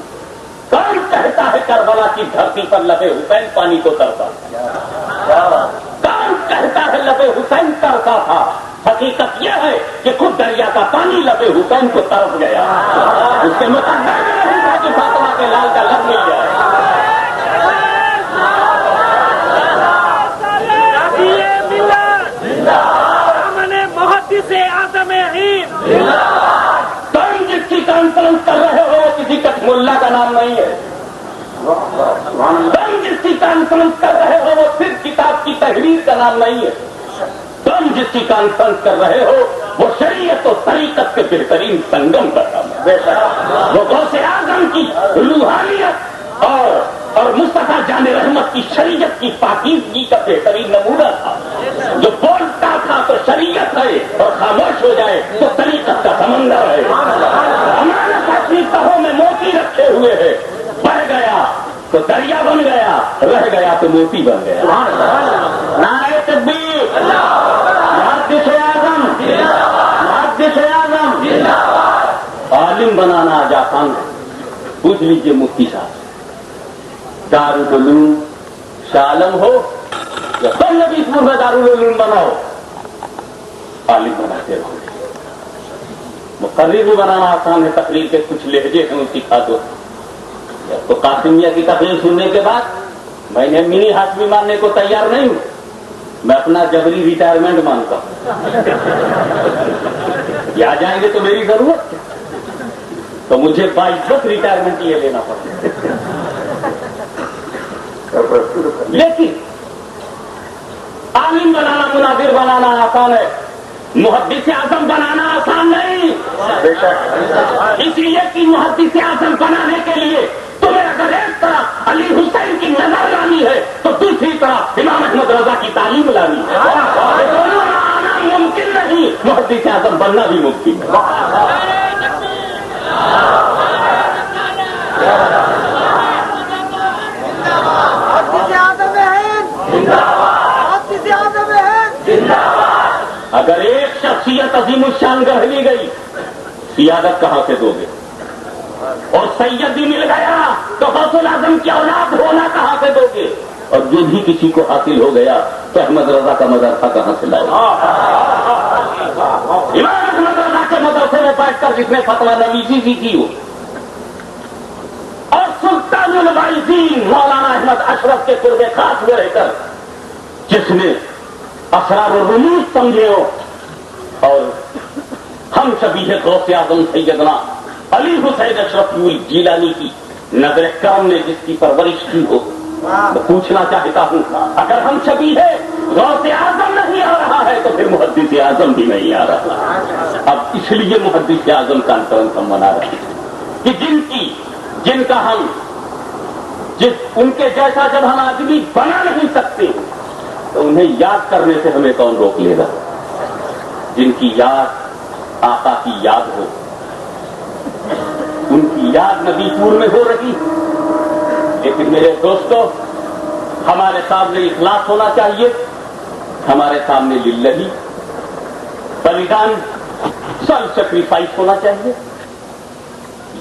کون کہتا ہے کربلا کی دھرتی پر لبے حسین پانی کو ترتا, کون کہتا ہے لبے حسین ترتا تھا. حقیقت یہ ہے کہ خود دریا کا پانی لبے حسین کو ترس گیا. اس کے مطابق نہیں تھا کہ فاطمہ کے لال کا لب مل جائے. تم جس کی کانفرنس کر رہے ہو کسی کچھ ملا کا نام نہیں ہے. تم جس کی کانفرنس کر رہے ہو وہ صرف کتاب کی تحریر کا نام نہیں ہے. تم جس کی کانفرنس کر رہے ہو وہ شریعت و طریقت کے بہترین سنگم کا کام ہے. وہ غوث اعظم کی روحانیت اور مصطفیٰ جان رحمت کی شریعت کی پاکیزگی کا بہترین نمونہ تھا. جو بولتا تھا تو شریعت ہے اور خاموش ہو جائے تو طریقت کا سمندر ہے. ہمارے اپنی تہوں میں موتی رکھے ہوئے ہے, بڑھ گیا تو دریا بن گیا, رہ گیا تو موتی بن گیا. نعرہ تکبیر, محدث اعظم, محدث اعظم. عالم بنانا آج آسان ہے. پوچھ لیجیے مفتی صاحب, دارالعلوم شاہ عالم ہو یا سب نبی پور میں دارالعلوم بناؤ, عالم بناتے رہو. مقرر بھی بنانا آسان ہے, تقریر کے کچھ لہجے ہیں اس سکھا دو. تو قاسمیہ کی تقریر سننے کے بعد میں نے منی ہاشمی ماننے کو تیار نہیں ہوں, میں اپنا جبری ریٹائرمنٹ مانتا ہوں. یہ آ جائیں گے تو میری ضرورت, تو مجھے 22 ریٹائرمنٹ یہ لینا پڑتا. لیکن عالم بنانا, مناظر بنانا آسان ہے, محدث اعظم بنانا آسان نہیں. اس لیے کہ محدث اعظم بنانے کے لیے تمہیں اگر ایک طرف علی حسین کی نظر لانی ہے تو دوسری طرف امام احمد رضا کی تعلیم لانی ہے. دونوں آنا ممکن نہیں, محدث اعظم بننا بھی ممکن ہے. اگر ایک شخصیت عظیم الشان گڑھ لی گئی, سیادت کہاں سے دو گے؟ اور سید بھی مل گیا تو غوث الاعظم کی اولاد ہونا کہاں سے دو گے؟ اور جو بھی کسی کو حاصل ہو گیا تو احمد رضا کا مدرسہ کہاں سے لائے؟ امام احمد رضا کے مدرسے میں بیٹھ کر جس نے فتویٰ نویسی سیکھی ہو, اور سلطان الواعظین مولانا احمد اشرف کے قرب خاص میں رہ کر جس نے اسرار و رموز سمجھے ہو, اور ہم شبیہ غوث اعظم سیدنا علی حسین اشرف جیلانی کی نظر کرم نے جس کی پرورش کی ہو, میں پوچھنا چاہتا ہوں اگر ہم شبیہ غوث اعظم نہیں آ رہا ہے تو پھر محدث اعظم بھی نہیں آ رہا. اب اس لیے محدث اعظم کانفرنس ہم منا رہے ہیں کہ جن کا ہم ان کے جیسا جب ہم آدمی بنا نہیں سکتے تو انہیں یاد کرنے سے ہمیں کون روک لے گا؟ جن کی یاد آقا کی یاد ہو, ان کی یاد نبی پور میں ہو رہی. لیکن میرے دوستو, ہمارے سامنے اخلاص ہونا چاہیے, ہمارے سامنے للہی بلیدان سیلف سیکریفائس ہونا چاہیے,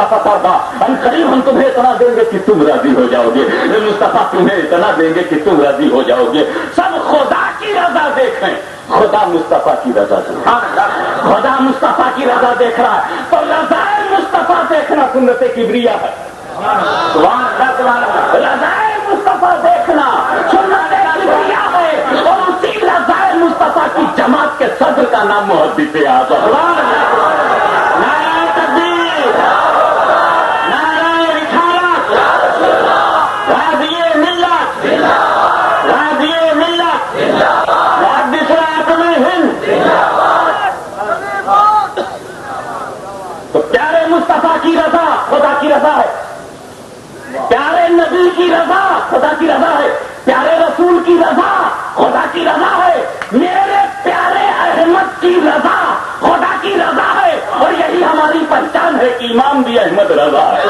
کا پتہ تھا ہم قریب ہم تمہیں اتنا دیں گے کہ تم راضی ہو جاؤ گے، مصطفیٰ تمہیں اتنا دیں گے کہ تم راضی ہو جاؤ گے. سب خدا کی رضا دیکھیں، خدا مصطفیٰ کی رضا دیکھ، خدا مصطفیٰ کی رضا دیکھ رہا ہے تو رضائے مصطفیٰ دیکھنا سنت کبریا ہے. رضائے مصطفیٰ دیکھنا سنت کبریا ہے، اور اسی رضائے مصطفیٰ کی جماعت کے صدر کا نام محدث اعظم. نعرہ تکبیر، نعرہ رسالت، راضی ملت، راضی ملت، محدث اعظم ہند. تو پیارے مصطفیٰ کی رضا خدا کی رضا ہے، پیارے نبی کی رضا خدا کی رضا ہے، پیارے رسول کی رضا خدا کی رضا ہے، میرے پیارے احمد کی رضا خدا کی رضا ہے. اور یہی ہماری پہچان ہے کہ امام بھی احمد رضا ہے.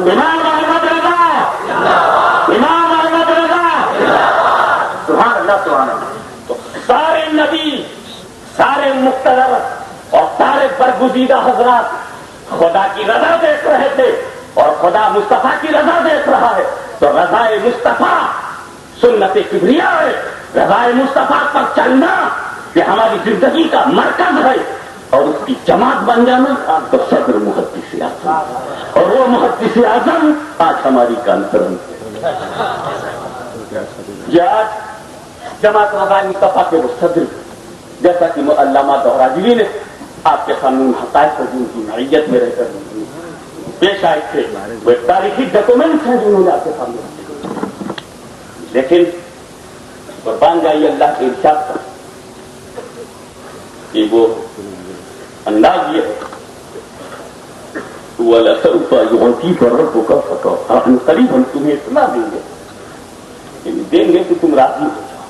امام احمد رضا، امام احمد رضا. سبحان اللہ سبحان اللہ. تو سارے نبی، سارے مقتدر اور سارے برگزیدہ حضرات خدا کی رضا دیکھ رہے تھے اور خدا مصطفیٰ کی رضا دیکھ رہا ہے. تو رضائے مصطفیٰ سنت کبریا ہے. رضائے مصطفیٰ پر چلنا یہ ہماری زندگی کا مرکز ہے، اور اس کی جماعت بن جانا تو صدر محدث اعظم، اور وہ محدث اعظم آج ہماری کانفرنس ہے. یہ آج جماعت رضائے مصطفیٰ کے وہ صدر، جیسا کہ علامہ دہراجوی نے آپ کے سامنے حقائق کو جن کی معیت میں رہ کر پیش آئے تھے، وہ ایک تاریخی ڈاکومنٹس ہیں جنہوں نے آپ کے سامنے رکھے. لیکن قربان جائیے اللہ کے ارشاد پر کہ وہ انداز یہ ہے وَلَسَوْفَ يُعْطِيكَ رَبُّكَ فَتَرْضَىٰ. ہم قریب ہم تمہیں اتنا دیں گے، دیں گے کہ تم راضی ہو جاؤ.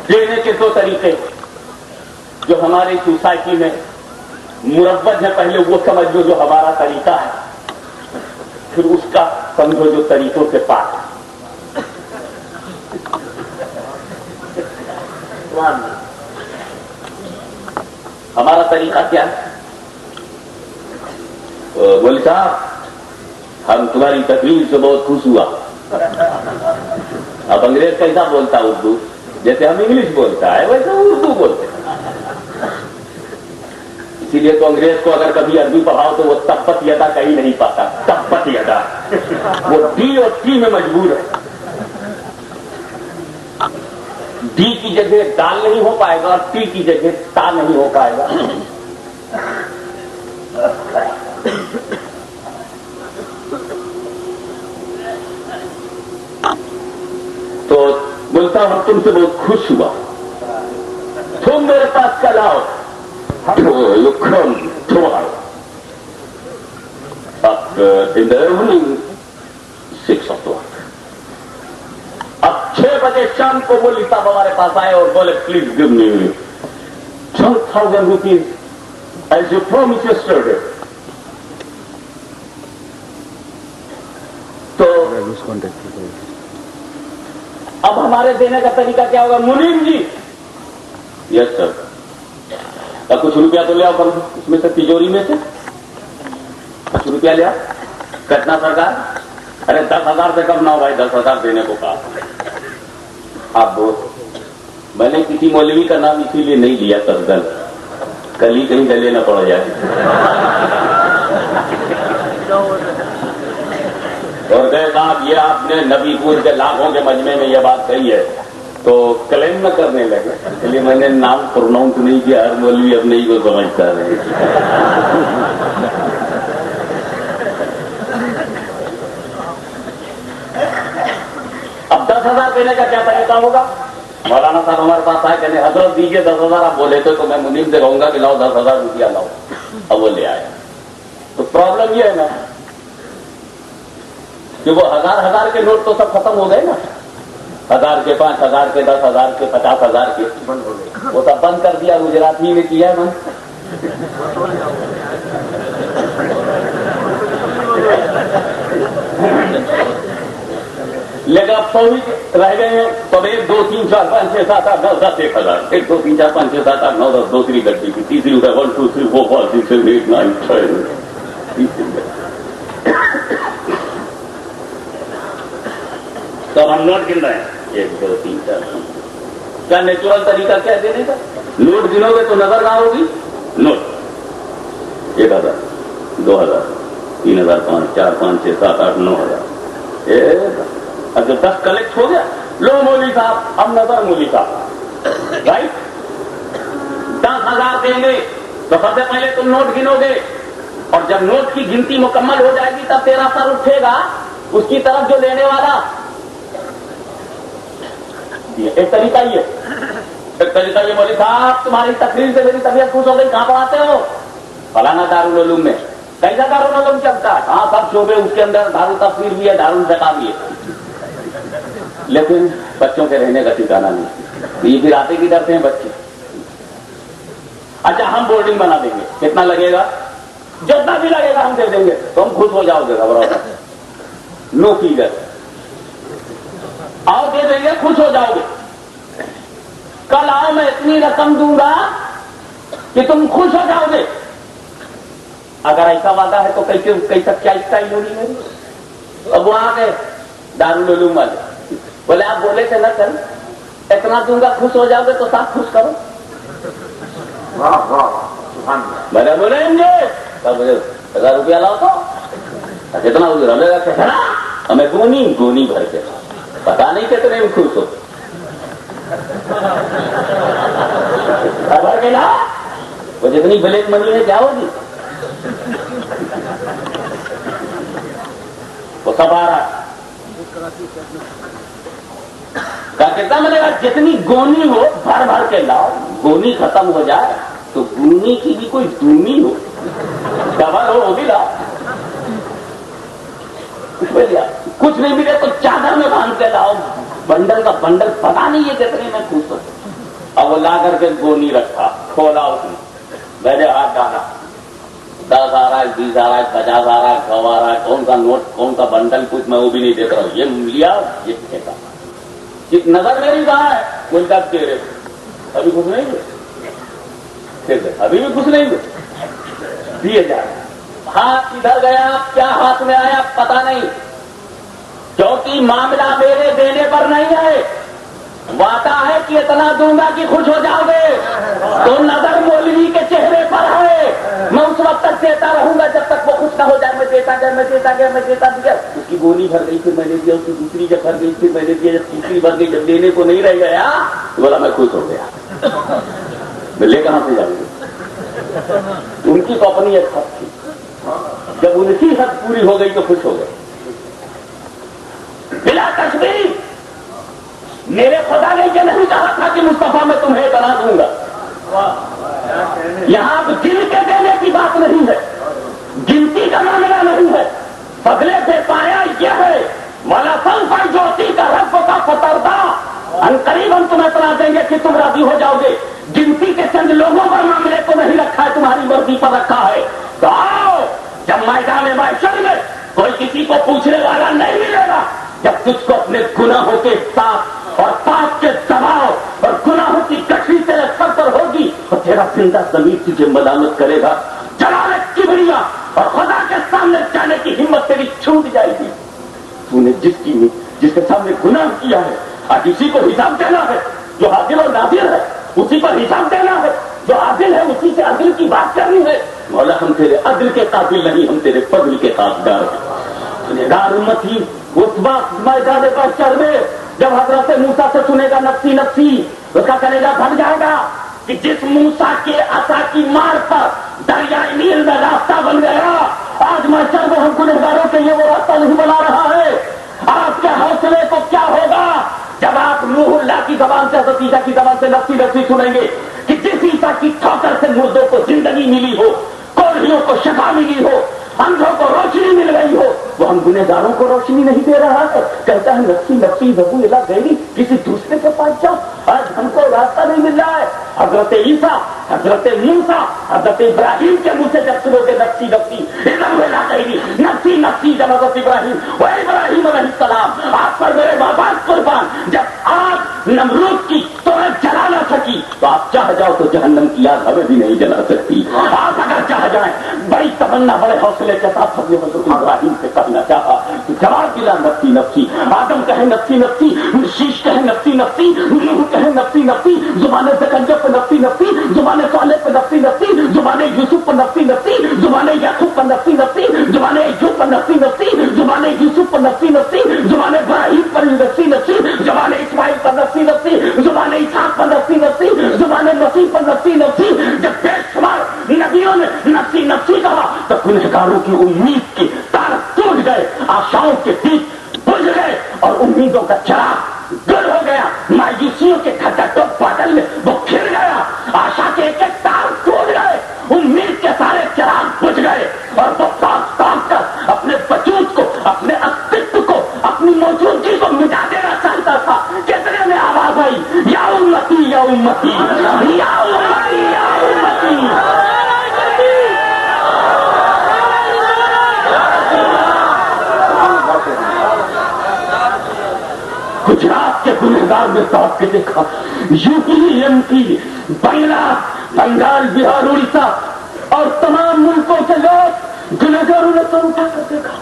دینے کے دو طریقے جو ہماری سوسائٹی میں مروج ہے، پہلے وہ سمجھ لو جو ہمارا طریقہ ہے، پھر اس کا سمجھو جو طریقوں سے پاک ہے. ہمارا طریقہ کیا ہے؟ بولے صاحب ہم تمہاری تقریر سے بہت خوش ہوا. اب انگریز کیسا بولتا اردو، جیسے ہم انگلش بولتا ہے ویسے اردو بولتے ہیں. اسی لیے تو انگریز کو اگر کبھی عربی پڑھاؤ تو وہ تبت یدا کہیں نہیں پاتا. تبت یدا وہ ڈی اور ٹی میں مجبور ہے. ڈی کی جگہ دال نہیں ہو پائے گا اور ٹی کی جگہ تا نہیں ہو پائے گا. تو بولتا ہوں تم سے بہت خوش ہوا، تم میرے پاس کل آؤ. In the evening 6 o'clock. اب 6 بجے شام کو مولوی صاحب ہمارے پاس آئے اور بولے please give me 12,000 rupees as you promise yesterday. تو اب ہمارے دینے کا طریقہ کیا ہوگا؟ منیم جی یس سر کچھ روپیہ تو لے آؤ کم اس میں سے، تجوری میں سے کچھ روپیہ لے آؤ. کتنا سرکار؟ ارے 10,000 سے کم نہ ہو بھائی، 10,000 دینے کو کہا. آپ میں نے کسی مولوی کا نام اسی لیے نہیں لیا قصدن، کل ہی کہیں ڈلے نہ پڑ جائے. اور کہ صاحب یہ آپ نے نبی پور کے لاکھوں کے مجمع میں یہ بات کہی ہے تو کلیم نہ کرنے لگے، اس لیے میں نے نام پروناؤنس نہیں کیا. ہر مولوی اپنے ہی کو سمجھتا ہے. اب 10,000 دینے کا کیا طریقہ ہوگا؟ مولانا صاحب ہمارے پاس آئے کہنے حضرت دیجیے 10,000. آپ بولے تو میں منیم سے کہوں گا کہ لاؤ 10,000 روپیہ لاؤ. اب وہ لے آئے. تو پرابلم یہ ہے نا کہ وہ ہزار کے نوٹ تو سب ختم ہو گئے نا، 1,000 کے 5,000 کے 10,000 کے 50,000 کے بند ہو گئے. وہ سب بند کر دیا، گجرات ہی میں کیا ہے بند. لیکن اب 100 ہی رہ گئے ہیں. تو 1 2 3 4 5 6 7 8 9 10 1000. 1 2 3 4 5 6 7 8 9 10 دوسری گڈی کی تیسری اٹھا 1 2 3 4 5 6 7 8 9 10. تو ہم نوٹ گن رہے ہیں 1 2 3 4. کیا نیچرل طریقہ کیا دینے کا؟ نوٹ گنو گے تو نظر نہ ہوگی. نوٹ 1000 2000 3000 5 4 5 6 7 8 9000. اب جب 10 کلیکٹ ہو گیا لو مولوی صاحب اب نظر مولوی صاحب رائٹ 10,000 دیں گے تو سب سے پہلے تم نوٹ گنو گے اور جب نوٹ کی گنتی مکمل ہو جائے گی تب تیرا سر اٹھے گا اس کی طرف جو لینے والا. ایک طریقہ یہ مولوی صاحب تمہاری تقریر سے میری طبیعت خوش ہو گئی. کہاں پڑھاتے ہو؟ فلانا دارالعلوم میں. کیسا دارالعلوم چلتا ہے؟ ہاں سب شعبے اس کے اندر دارالتفسیر بھی ہے دارالفقہ بھی ہے لیکن بچوں کے رہنے کا ٹھکانا نہیں. یہ پھر آتے کی ڈرتے ہیں بچے. اچھا ہم بورڈنگ بنا دیں گے. کتنا لگے گا؟ جتنا بھی لگے گا ہم دے دیں گے. تم خوش ہو جاؤ گے گھبراؤ نو فیگر آؤ دے دیں گے خوش ہو جاؤ گے. کل آؤ میں اتنی رقم دوں گا کہ تم خوش ہو جاؤ گے. اگر ایسا وعدہ ہے تو کیسا کیا اسٹائل ہوگی میری. اب وہ آ گئے دارالعلوم والے بولے آپ بولے تھے نا سر اتنا دوں گا خوش ہو جاؤ گے تو ساتھ خوش کرو. میں بولے 1000 روپیہ لاؤ تو کتنا رمے گا کہنا ہمیں گونی بھر کے پتا نہیں کتنے میں خوش ہو. بھر کے لا وہ جتنی بلیک منی ہے کیا ہوگی وہ سب آ رہا کتنا ملے گا. جتنی گونی ہو بھر بھر کے لاؤ. گونی ختم ہو جائے تو گونی کی بھی کوئی دونی ہو ڈبل ہو وہ بھی لاؤ. کچھ نہیں ملے تو چادر میں باندھ کے لاؤ. بنڈل کا بنڈل پتا نہیں ہے کتنے میں خوش ہو. اب وہ لا کر کے گونی رکھا کھولا اس نے میں نے ہاتھ ڈالا 10 آ رہا ہے 20 آ رہا ہے 50 آ رہا ہے 100 آ رہا ہے. کون کا نوٹ کون کا بنڈل کچھ میں وہ بھی نہیں دیکھ رہا ہوں. یہ لیا یہ پھینکا. نظر میری کہاں ہے کوئی تک دے رہے ابھی کچھ نہیں ہوئے ابھی بھی کچھ نہیں ہوئے دیے جا رہے. ہاتھ ادھر گیا کیا ہاتھ میں آیا پتا نہیں کیونکہ معاملہ میرے دینے پر نہیں ہے. وعدہ ہے کہ اتنا دوں گا کہ خوش ہو جاؤ گے. تو نظر مولوی کے چہرے پر ہے. میں اس وقت تک دیتا رہوں گا جب تک وہ خوش نہ ہو جائے. میں دیتا گیا اس کی گونی بھر گئی پھر میں نے دیا. اس کی دوسری جب بھر گئی پھر میں نے دیا. جب تیسری بھر گئی جب دینے کو نہیں رہ گیا تو بولا میں خوش ہو گیا. میں لے کہاں سے جاؤں گا. ان کی تو اپنی ایک حد تھی. جب ان کی حد پوری ہو گئی تو خوش ہو گئے. بلا تشبیہ میرے خدا نے یہ نہیں کہا تھا کہ مصطفیٰ میں تمہیں اتنا دوں گا. یہاں گن کے دینے کی بات نہیں ہے. گنتی کا معاملہ نہیں ہے. بدلے سے پایا یہ ہے والا سن پائی جوتی کا رب کا فتردہ ان قریب ہم تمہیں اتنا دیں گے کہ تم راضی ہو جاؤ گے. گنتی کے چند لوگوں پر معاملے کو نہیں رکھا ہے تمہاری مرضی پر رکھا ہے. تو آؤ جب میدان محشر میں کوئی کسی کو پوچھنے والا نہیں ملے گا. جب تجھ کو اپنے گناہوں کے ساتھ اور پاپ کے دباؤ اور گناہوں کی کشی تیرے سر پر ہوگی اور تیرا زندہ ضمیر تجھے ملامت کرے گا. جلالت کبریا اور خدا کے سامنے جانے کی ہمت تیری چھوٹ جائے گی. تو نے جس کے سامنے گناہ کیا ہے آج اسی کو حساب دینا ہے. جو عادل اور نادر ہے اسی پر حساب دینا ہے. جو عادل ہے اسی سے عدل کی بات کرنی ہے. مولا ہم تیرے عدل کے قابل نہیں ہم تیرے فضل کے قابل ہیں. نگار امتی اس وقت میدان محشر میں جب حضرت موسیٰ سے سنے گا نفسی نفسی اس کا کلیجہ پھٹ جائے گا کہ جس موسیٰ کے عصا کی مار پر دریائے نیل میں راستہ بن گیا آج محشر میں ہم گنہگاروں کے لیے وہ راستہ نہیں بنا رہا ہے. آپ کے حوصلے کو کیا ہوگا جب آپ روح اللہ کی زبان سے حضرت عیسیٰ کی زبان سے نفسی نفسی سنیں گے کہ جس عیسیٰ کی ٹھوکر سے مردوں کو زندگی ملی ہو کوڑھیوں کو شفا ملی ہو اندھوں کو روشنی مل گئی ہو وہ ہم گنہگاروں کو روشنی نہیں دے رہا ہے. کہتا ہے نفسی نفسی ببو الا غیری کسی دوسرے کے پاس جاؤ. آج ہم کو راستہ نہیں مل رہا ہے. حضرت عیسیٰ، حضرت موسیٰ، حضرت ابراہیم کے منہ سے جب سنو گے نفسی نفسی نفسی نفسی، جب حضرت ابراہیم وہ ابراہیم علیہ السلام آپ پر میرے ماں باپ قربان، جب آگ نمرود کی تمہیں جلا نہ سکی تو آپ چاہ جاؤ تو جہنم کی آگ ہمیں بھی نہیں جلا سکتی. آپ اگر چاہ جائیں، بڑی تمنا بڑے حوصلے کے ساتھ ہم نے حضرت ابراہیم سے کہنا چاہا تو جواب دلا نفسی نفسی. آدم کہے نفسی نفسی، شیش کہے نفسی نفسی، نوح کہے نفسی نفسی، زبان زکریا پہ نفسی نفسی، زبان صالح پہ نفسی نفسی، زبان یوسف پہ نفسی نفسی، زبان یعقوب پہ نفسی نفسی، زبان ایوب پہ نفسی نفسی، زبان یوسف پہ نفسی نفسی، زبان ابراہیم پر نفسی نفسی، زبان اسماعیل پر نفسی نفسی، زبان اسحاق پر نفسی نفسی، زبان مسیح پر نفسی نفسی. جب بے شمار نبیوں نے نفسی نفسی کہا تو گنہگاروں کی امید کے تار ٹوٹ گئے، آشاؤں کے دیپ بجھ گئے اور امیدوں کا چراغ گل ہو گیا. مایوسیوں کے گھٹا بادل میں وہ کھل گیا، آشا کے ایک ایک تار ٹوٹ گئے، امید کے سارے چراغ بجھ گئے اور وہ تاک تاک کر اپنے وجود کو، اپنے استعمال کو، اپنی موجودگی کو مٹا دینا چاہتا تھا. کتنے میں آواز آئی، یا امتی یا امتی یا امتی یا امتی. گجرات کے گنہگار میں توڑ کے دیکھا، یو پی ایم پی، بنگلہ، بنگال، بہار، اڑیسہ اور تمام ملکوں سے لوگ گنہگاروں نے تو اٹھا کر دیکھا.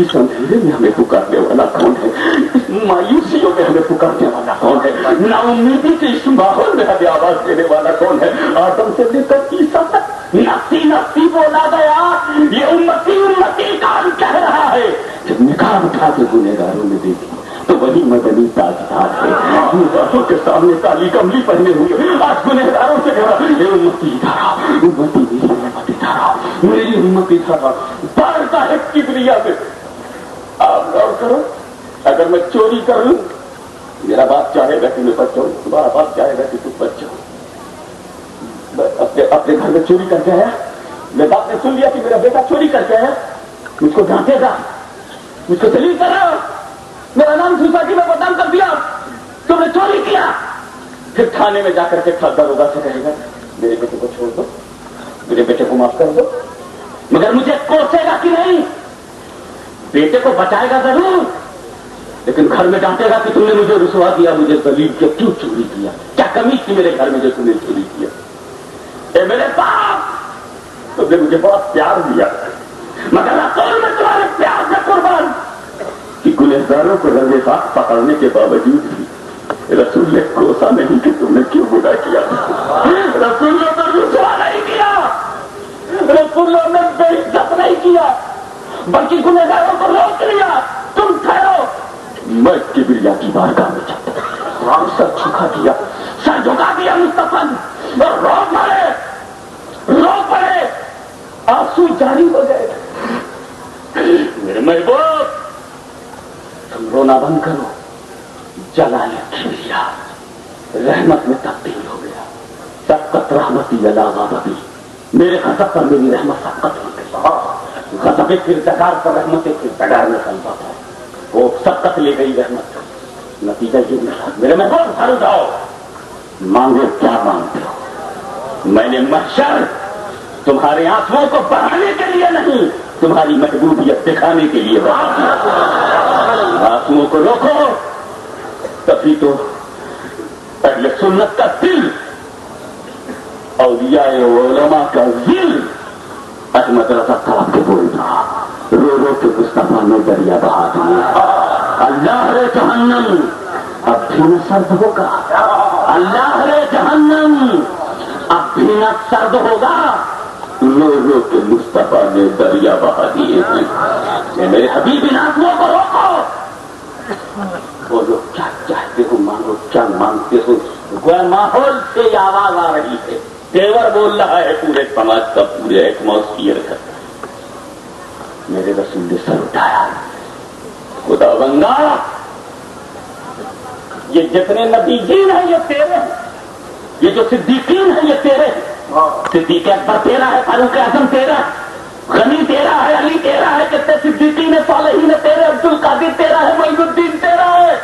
اس اندھیرے میں ہمیں پکارنے والا کون ہے؟ اس مایوسیوں میں ہمیں پکارنے والا کون ہے؟ نا امیدی کے اس ماحول میں ہمیں آواز دینے والا کون ہے؟ آدم سے لے کر عیسیٰ تک نفسی نفسی بولا گیا. یہ امتی امتی کام کہہ رہا ہے. جب نکاح اٹھا کے گنہگاروں نے دیکھی تو وہی مدنی تاجدار ہے، باتوں کے سامنے کالی کملی پہنے ہوئے آج گنہگاروں سے کہہ رہا ہے، امتی ادھارا، امتی میری امت ادھارا، میری امت ادھارا. بارتا ہے کبریا میں. آپ غور کرو، اگر میں چوری کر لوں، میرا باپ چاہے گا کہ میں بچ جاؤں، تمہارا باپ چاہے گا کہ تم بچ جاؤ. اپنے گھر میں چوری کر کے آیا، میرے باپ نے سن لیا کہ میرا بیٹا چوری کر کے آیا، مجھ کو ڈانٹے گا، مجھ کو دلیل کر رہا، میرا نام سوسائٹی میں بدنام کر دیا، تم نے چوری کیا. پھر تھانے میں جا کر کے داروغہ سے کہے گا میرے بیٹے کو چھوڑ دو، میرے بیٹے کو معاف کر دو. مگر مجھے کوسے گا کہ نہیں؟ بیٹے کو بچائے گا ضرور، لیکن گھر میں ڈانٹے گا کہ تم نے مجھے رسوا کیا، مجھے ذلیل کیا، کیوں چوری کیا، کیا کمی تھی میرے گھر میں جو تم نے چوری کیا. اے میرے باپ، تم نے مجھے بہت پیار دیا، مگر رسول میں تمہارے پیار سے قربان کہ گنہگاروں کو رنگے ہاتھ پکڑنے کے باوجود بھی رسول نے کوسا نہیں کہ تم نے کیوں گناہ کیا. رسول نے تو رسوا نہیں کیا، رسول نے بے عزت نہیں کیا، بلکہ گنہگاروں کو روک لیا. تم ٹھہرو، میں کبریا کی بارگاہ میں چلتا ہوں. سر جھکا دیا، سر جھکا دیا مصطفیٰ اور رو پڑے، آنسو جاری ہو گئے. میرے محبوب، تم رونا بند کرو. جلال کبریا رحمت میں تبدیل ہو گیا. سبقت رحمتی اللہ غضبی، میرے غضب پر میری رحمت سبقت ہو گئی. غضب کردگار پر رحمت کردگار میں چلتا تھا، وہ سبقت لے گئی رحمت. نتیجہ یہ نکلا. میرے محبوب گھر جاؤ، مانگو کیا مانگتے ہو. میں نے محشر تمہارے آنسوؤں کو بڑھانے کے لیے نہیں، تمہاری محبوبیت دکھانے کے لیے بڑھا. آنسوؤں کو روکو، تبھی تو اہل سنت کا دل، اولیاء و علماء کا دل احمد رضا صاحب کے بول رہا، رو رو کے مصطفیٰ نے دریا بہا دیا. اللہ رے جہنم اب بھی نہ سرد ہوگا، اللہ رے جہنم اب بھی نہ سرد ہوگا. رو رو کے مصطفیٰ نے دریا بہا دیے ہیں. میرے حبیب آنسوؤں کو روکو، بولو کیا چاہتے ہو، مانگو کیا مانگتے ہو. گویا ماحول سے یہ آواز آ رہی ہے، تیور بول رہا ہے پورے سماج کا، پورے ایٹماسفیئر کا. میرے رسول نے سر اٹھایا، خدا بندہ یہ جتنے نبیین ہیں یہ تیرے ہیں، یہ جو صدیقین ہیں یہ تیرے ہیں. صدیق اکبر تیرا ہے، فاروق اعظم تیرا ہے، غنی تیرا ہے، علی تیرا ہے، کتنے صدیقین صالحین تیرے، عبد القادر تیرا ہے، معین الدین تیرا ہے،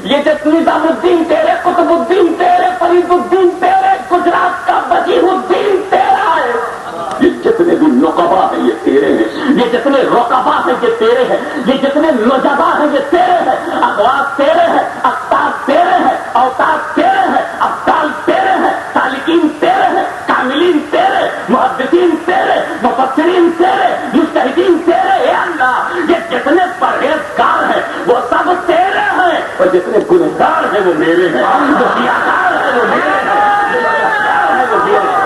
یہ جتنی نظام الدین تیرے، قطب الدین تیرے، فرید الدین تیرے، گجرات کا وجیہ الدین تیرا ہے، یہ جتنے بھی نقبا ہیں یہ تیرے ہیں، یہ جتنے رقبا ہیں یہ تیرے ہیں، یہ جتنے نجبا ہیں یہ تیرے ہیں، اغراض تیرے ہیں، اقطاب تیرے ہیں، اوتاد تیرے ہیں، ابدال تیرے ہیں، سالکین تیرے ہیں، کاملین تیرے، محدثین تیرے، مفسرین تیرے، مجتہدین تیرے، اے اللہ یہ جتنے پرہیزگار ہیں وہ سب تیرے ہیں، اور جتنے گنہگار ہیں وہ میرے ہیں، جو سیاہکار ہیں وہ میرے ہیں، جو بدکار ہیں وہ میرے ہیں۔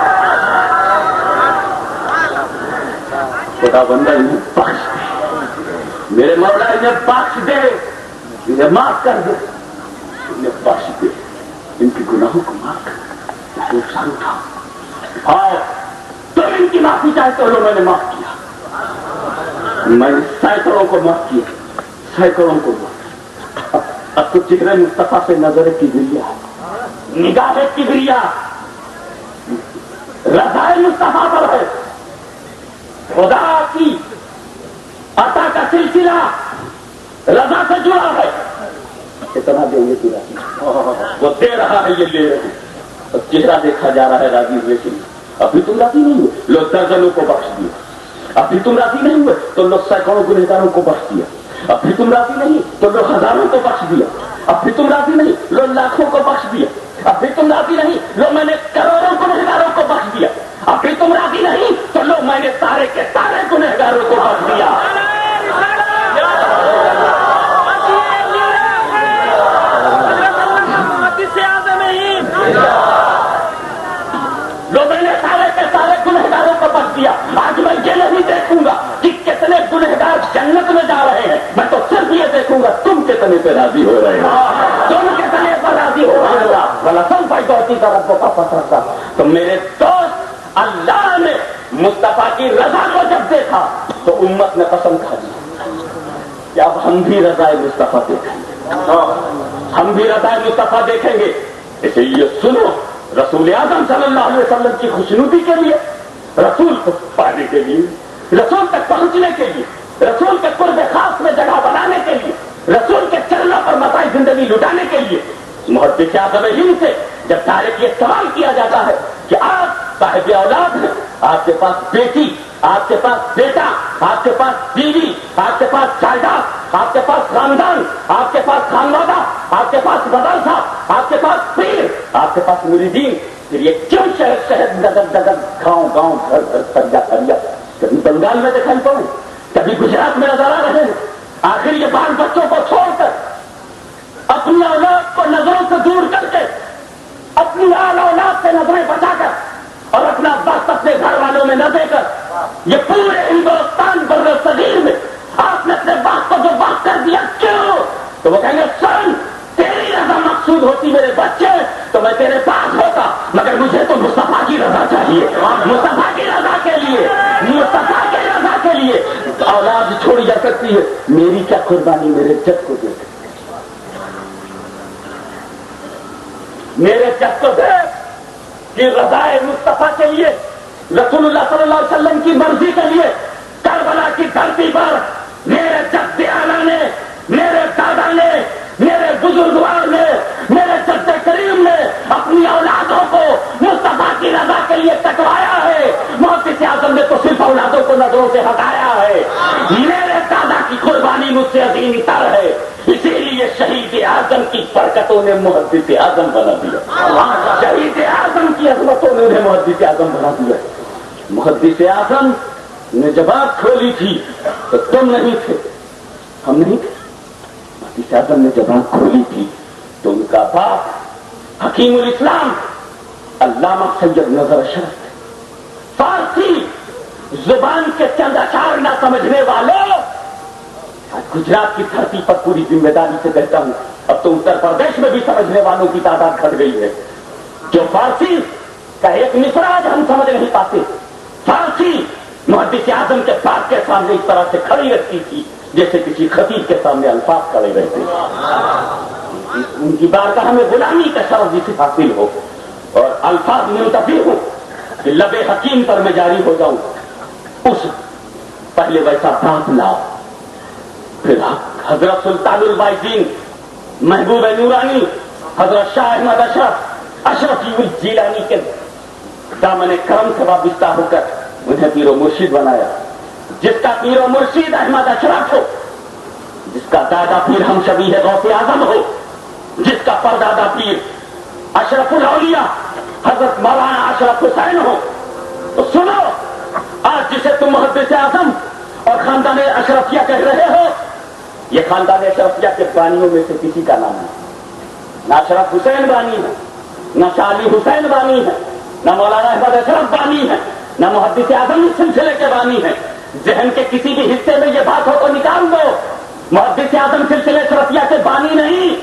خدا بندہ انہیں بخش دے، میرے مولا انہیں بخش دے، انہیں معاف کر دے، انہیں بخش دے، ان کے گناہوں کو معاف کر دے، سر اٹھا اور تم ان کی معافی چاہتے ہو، میں نے معاف کیا، میں نے سینکڑوں کو معاف کیا، سینکڑوں کو معاف کیا۔ اب تو چہرے مصطفیٰ سے نظر کبریا ہے، نگاہ کبریا رضا مصطفیٰ پر ہے، خدا کی عطا کا سلسلہ رضا سے جڑا ہے، اتنا دیں گے وہ دے رہا ہے، یہ لے رہے ہیں، اب چہرہ دیکھا جا رہا ہے راضی ہوئے کہ ابھی تم راضی نہیں ہوئے، لو درجنوں کو بخش دیا، ابھی تم راضی نہیں ہوئے تو لو سینکڑوں گنہگاروں کو بخش دیا، ابھی تم راضی نہیں تو لو ہزاروں کو بخش دیا، ابھی تم راضی نہیں لو لاکھوں کو بخش دیا، ابھی تم راضی نہیں لو میں نے کروڑوں گنہگاروں کو بخش دیا، ابھی تم راضی نہیں تو لو میں نے سارے کے سارے گنہگاروں کو بخش دیا۔ لو میں نے سارے کے سارے گنہگاروں کو بخش دیا، آج میں یہ نہیں دیکھوں گا کہ کتنے گنہگار جنت میں جا رہے ہیں، میں تو صرف یہ دیکھوں گا تم کتنے پہ راضی ہو رہے ہیں، تم کتنے پر راضی ہو رہے ہو، بلا سب بھائی دوستی طرف کا پتھر تھا۔ تو میرے دوست اللہ نے مصطفیٰ کی رضا کو جب دیکھا تو امت نے قسم کھا دی کہ اب ہم بھی رضا مصطفیٰ دیکھیں گے، ہم بھی رضا مصطفیٰ دیکھیں گے۔ اسی لیے سنو، رسول اعظم صلی اللہ علیہ وسلم کی خوشنودی کے لیے، رسول کو پانے کے لیے، رسول تک پہنچنے کے لیے، رسول کے قرب خاص میں جگہ بنانے کے لیے، رسول کے چرنوں پر متاع زندگی لٹانے کے لیے، محدث اعظم ہند سے جب ڈائریکٹ یہ سوال کیا جاتا ہے کہ آپ صاحب اولاد ہیں، آپ کے پاس بیٹی، آپ کے پاس بیٹا، آپ کے پاس بیوی، آپ کے پاس جائیداد، آپ کے پاس خاندان، آپ کے پاس خانوادہ، آپ کے پاس مدرسہ، آپ کے پاس پیر، آپ کے پاس مریدین، پھر یہ کیوں شہر شہر نگر نگر گاؤں گاؤں گھر گھر سریا کریا، کبھی بنگال میں دکھائی پڑے، کبھی گجرات میں نظر آ رہے ہیں، آخر یہ بال بچوں کو چھوڑ کر اپنی اولاد کو نظروں سے دور کر کے، اپنی آل اولاد سے نظریں بچا کر اور اپنا وقت اپنے گھر والوں میں نہ دے کر یہ پورے ہندوستان بر صغیر میں آپ نے اپنے وقت کو جو وقت کر دیا، کیوں؟ تو وہ کہیں گے سن تیری رضا مقصود ہوتی میرے بچے تو میں تیرے پاس ہوتا، مگر مجھے تو مصطفیٰ کی رضا چاہیے، مصطفیٰ کی رضا کے لیے، مصطفیٰ کی رضا کے لیے اولاد چھوڑی جا سکتی ہے، میری کیا قربانی میرے جد کو دیکھ، میرے جد کو دیکھ کہ رضا مصطفیٰ کے لیے، رسول اللہ صلی اللہ علیہ وسلم کی مرضی کے لیے کربلا کی دھرتی پر میرے جد اعلیٰ نے، میرے دادا نے، میرے بزرگوار نے، میرے جد کریم نے اپنی اولادوں کو مصطفیٰ کی رضا کے لیے کٹوایا ہے، محدث اعظم نے تو صرف اولادوں کو نظروں سے ہٹایا ہے، میرے دادا کی قربانی مجھ سے عظیم تر ہے، اسی لیے شہید اعظم کی برکتوں نے محدث اعظم بنا دیا، شہید اعظم کی عظمتوں نے انہیں محدث اعظم بنا دیا۔ محدث اعظم نے جب آنکھ کھولی تھی تو تم نہیں تھے، ہم نہیں تھے، محدث اعظم نے جب آنکھ کھولی تھی تو ان کا باپ حکیم الاسلام علامہ سید نظر اشرف تھے، فارسی زبان کے چند اشعار نہ سمجھنے والوں، گجرات کی دھرتی پر پوری ذمہ داری سے کہتا ہوں اب تو اتر پردیش میں بھی سمجھنے والوں کی تعداد گھٹ گئی ہے، جو فارسی کا ایک مصرع آج ہم سمجھ نہیں پاتے، فارسی محدث اعظم کے پاک کے سامنے اس طرح سے کھڑی رہتی تھی جیسے کسی خطیب کے سامنے الفاظ کھڑے رہتے، ان کی بارگاہ میں غلامی کا شرف جسے حاصل ہو اور الفاظ منتفی ہو کہ لب حکیم پر میں جاری ہو جاؤں، اس پہلے ویسا باپ لاؤ، پھر حضرت سلطان الباعثین محبوب نورانی حضرت شاہ احمد اشرف اشرفی الجیلانی کے دامن کرم سے وابستہ ہو کر انہیں پیر و مرشد بنایا. جس کا پیر و مرشد احمد اشرف ہو, جس کا دادا پیر ہم شبیہ غوث اعظم ہو, جس کا پردادا پیر اشرف الاولیاء حضرت مولانا اشرف حسین ہو, تو سنو, آج جسے تم محدث اعظم اور خاندان اشرفیہ کہہ رہے ہو, یہ خاندان اشرفیہ کے بانیوں میں سے کسی کا نام نہیں. نہ اشرف حسین بانی ہے, نہ شاہ علی حسین بانی ہے, نہ مولانا احمد اشرف بانی ہے, نہ محدث اعظم سلسلے کے بانی ہیں. ذہن کے کسی بھی حصے میں یہ بات ہو تو نکال دو. محدث اعظم سلسلے اشرفیہ کے بانی نہیں,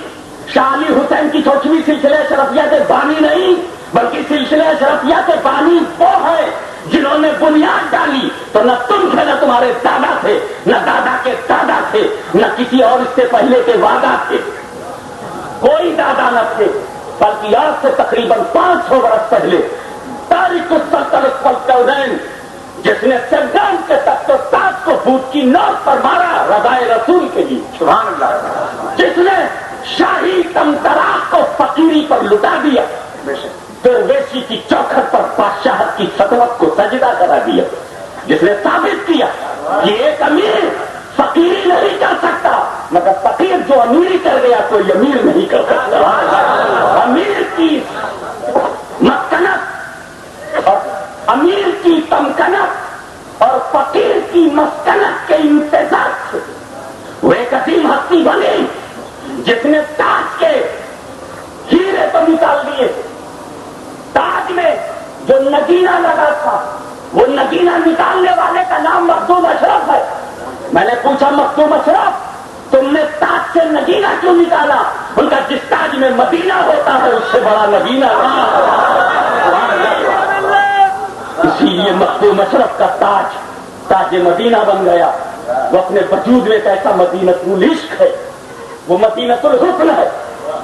شاہ علی حسین کی چھوٹویں سلسلے اشرفیہ کے بانی نہیں, بلکہ سلسلے اشرفیہ کے بانی وہ ہے جنہوں نے بنیاد ڈالی. تو نہ تم تھے, نہ تمہارے دادا تھے, نہ دادا کے دادا تھے, نہ کسی اور اس سے پہلے کے وعدہ تھے. کوئی دادا نہ تھے, بلکہ آج سے تقریباً 500 برس پہلے تاریخ السلطنت والکونین جس نے سردان کے تخت و تاج کو بوٹ کی نوک پر مارا رضائے رسول کے لیے, سبحان اللہ, جس نے شاہی تمطراق کو فقیری پر لٹا دیا, درویشی کی چوکھٹ پر بادشاہت کی سطوت کو سجدہ کرا دیا, جس نے ثابت کیا کہ ایک امیر فقیری نہیں کر سکتا, مگر فقیر جو امیری کر گیا کوئی امیر نہیں کر سکتا. امیر کی مسکنت اور امیر کی تمکنت اور فقیر کی مسکنت کے انتظار سے وہ ایک عظیم ہستی بنی جس نے تاج کے ہیرے تو نکال دیے. تاج میں جو نگینہ لگا تھا, وہ نگینہ نکالنے والے کا نام مخدوم اشرف ہے. میں نے پوچھا, مخدوم اشرف, تم نے تاج سے نگینہ کیوں نکالا؟ ان کا جس تاج میں مدینہ ہوتا ہے اس سے بڑا نگینہ اسی لیے مخدوم اشرف کا تاج تاج مدینہ بن گیا. وہ اپنے وجود میں ایک ایسا مدینۃ العشق ہے, وہ مدینۃ الحسن ہے,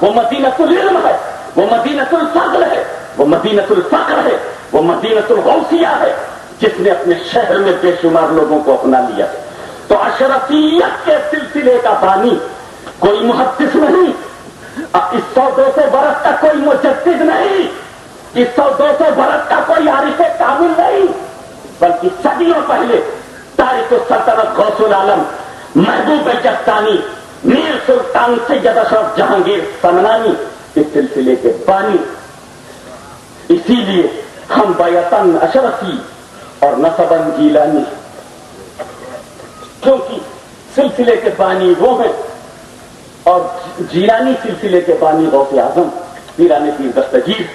وہ مدینۃ العلم ہے, وہ مدینۃ الفضل ہے, وہ مدینۃ الفقر ہے, وہ مدینۃ الغوثیہ ہے, جس نے اپنے شہر میں بے شمار لوگوں کو اپنا لیا. تو اشرفیت کے سلسلے کا بانی کوئی محدث نہیں, اس 100-200 برس کا کوئی مجدد نہیں, اس 100-200 برس کا کوئی عارف کامل نہیں, بلکہ صدیوں پہلے تاریخ السلطنت غوث العالم محبوب جفتانی میر سلطان سید اشرف جہانگیر سمنانی اس سلسلے کے بانی. اسی لیے ہم بیعتاً اشرفی اور نسباً جیلانی, کیونکہ سلسلے کے بانی وہ ہیں, اور جیلانی سلسلے کے بانی غوث اعظم پیران پیر دستگیر.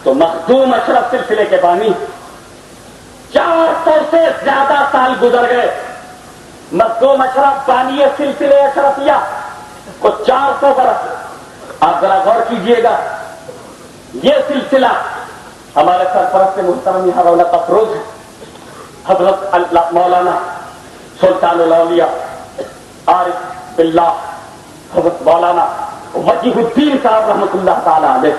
تو مخدوم اشرف سلسلے کے بانی 400 سے زیادہ سال گزر گئے. مخدوم اشرف بانی سلسلے اشرفیہ کو 400 برس. آپ ذرا غور کیجئے گا, یہ سلسلہ ہمارے سرپرست محترم یہاں رونق افروز حضرت مولانا سلطان الاولیاء عارف باللہ حضرت مولانا وجیہ الدین صاحب رحمۃ اللہ تعالی علیہ,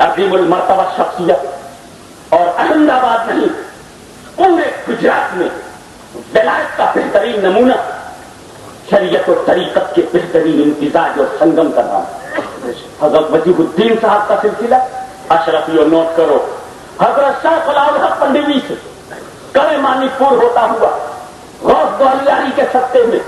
عظیم المرتبہ شخصیت, اور احمد آباد نہیں پورے گجرات میں ولایت کا بہترین نمونہ, شریعت و طریقت کے بہترین امتزاج اور سنگم کا نام حضرت وجیہ الدین صاحب کا سلسلہ اشرفی. اور نوٹ کرو, حضرت شیخ الحق پنڈوی سے کڑے مانی پور ہوتا ہوا غوث گوالیاری کے سطح میں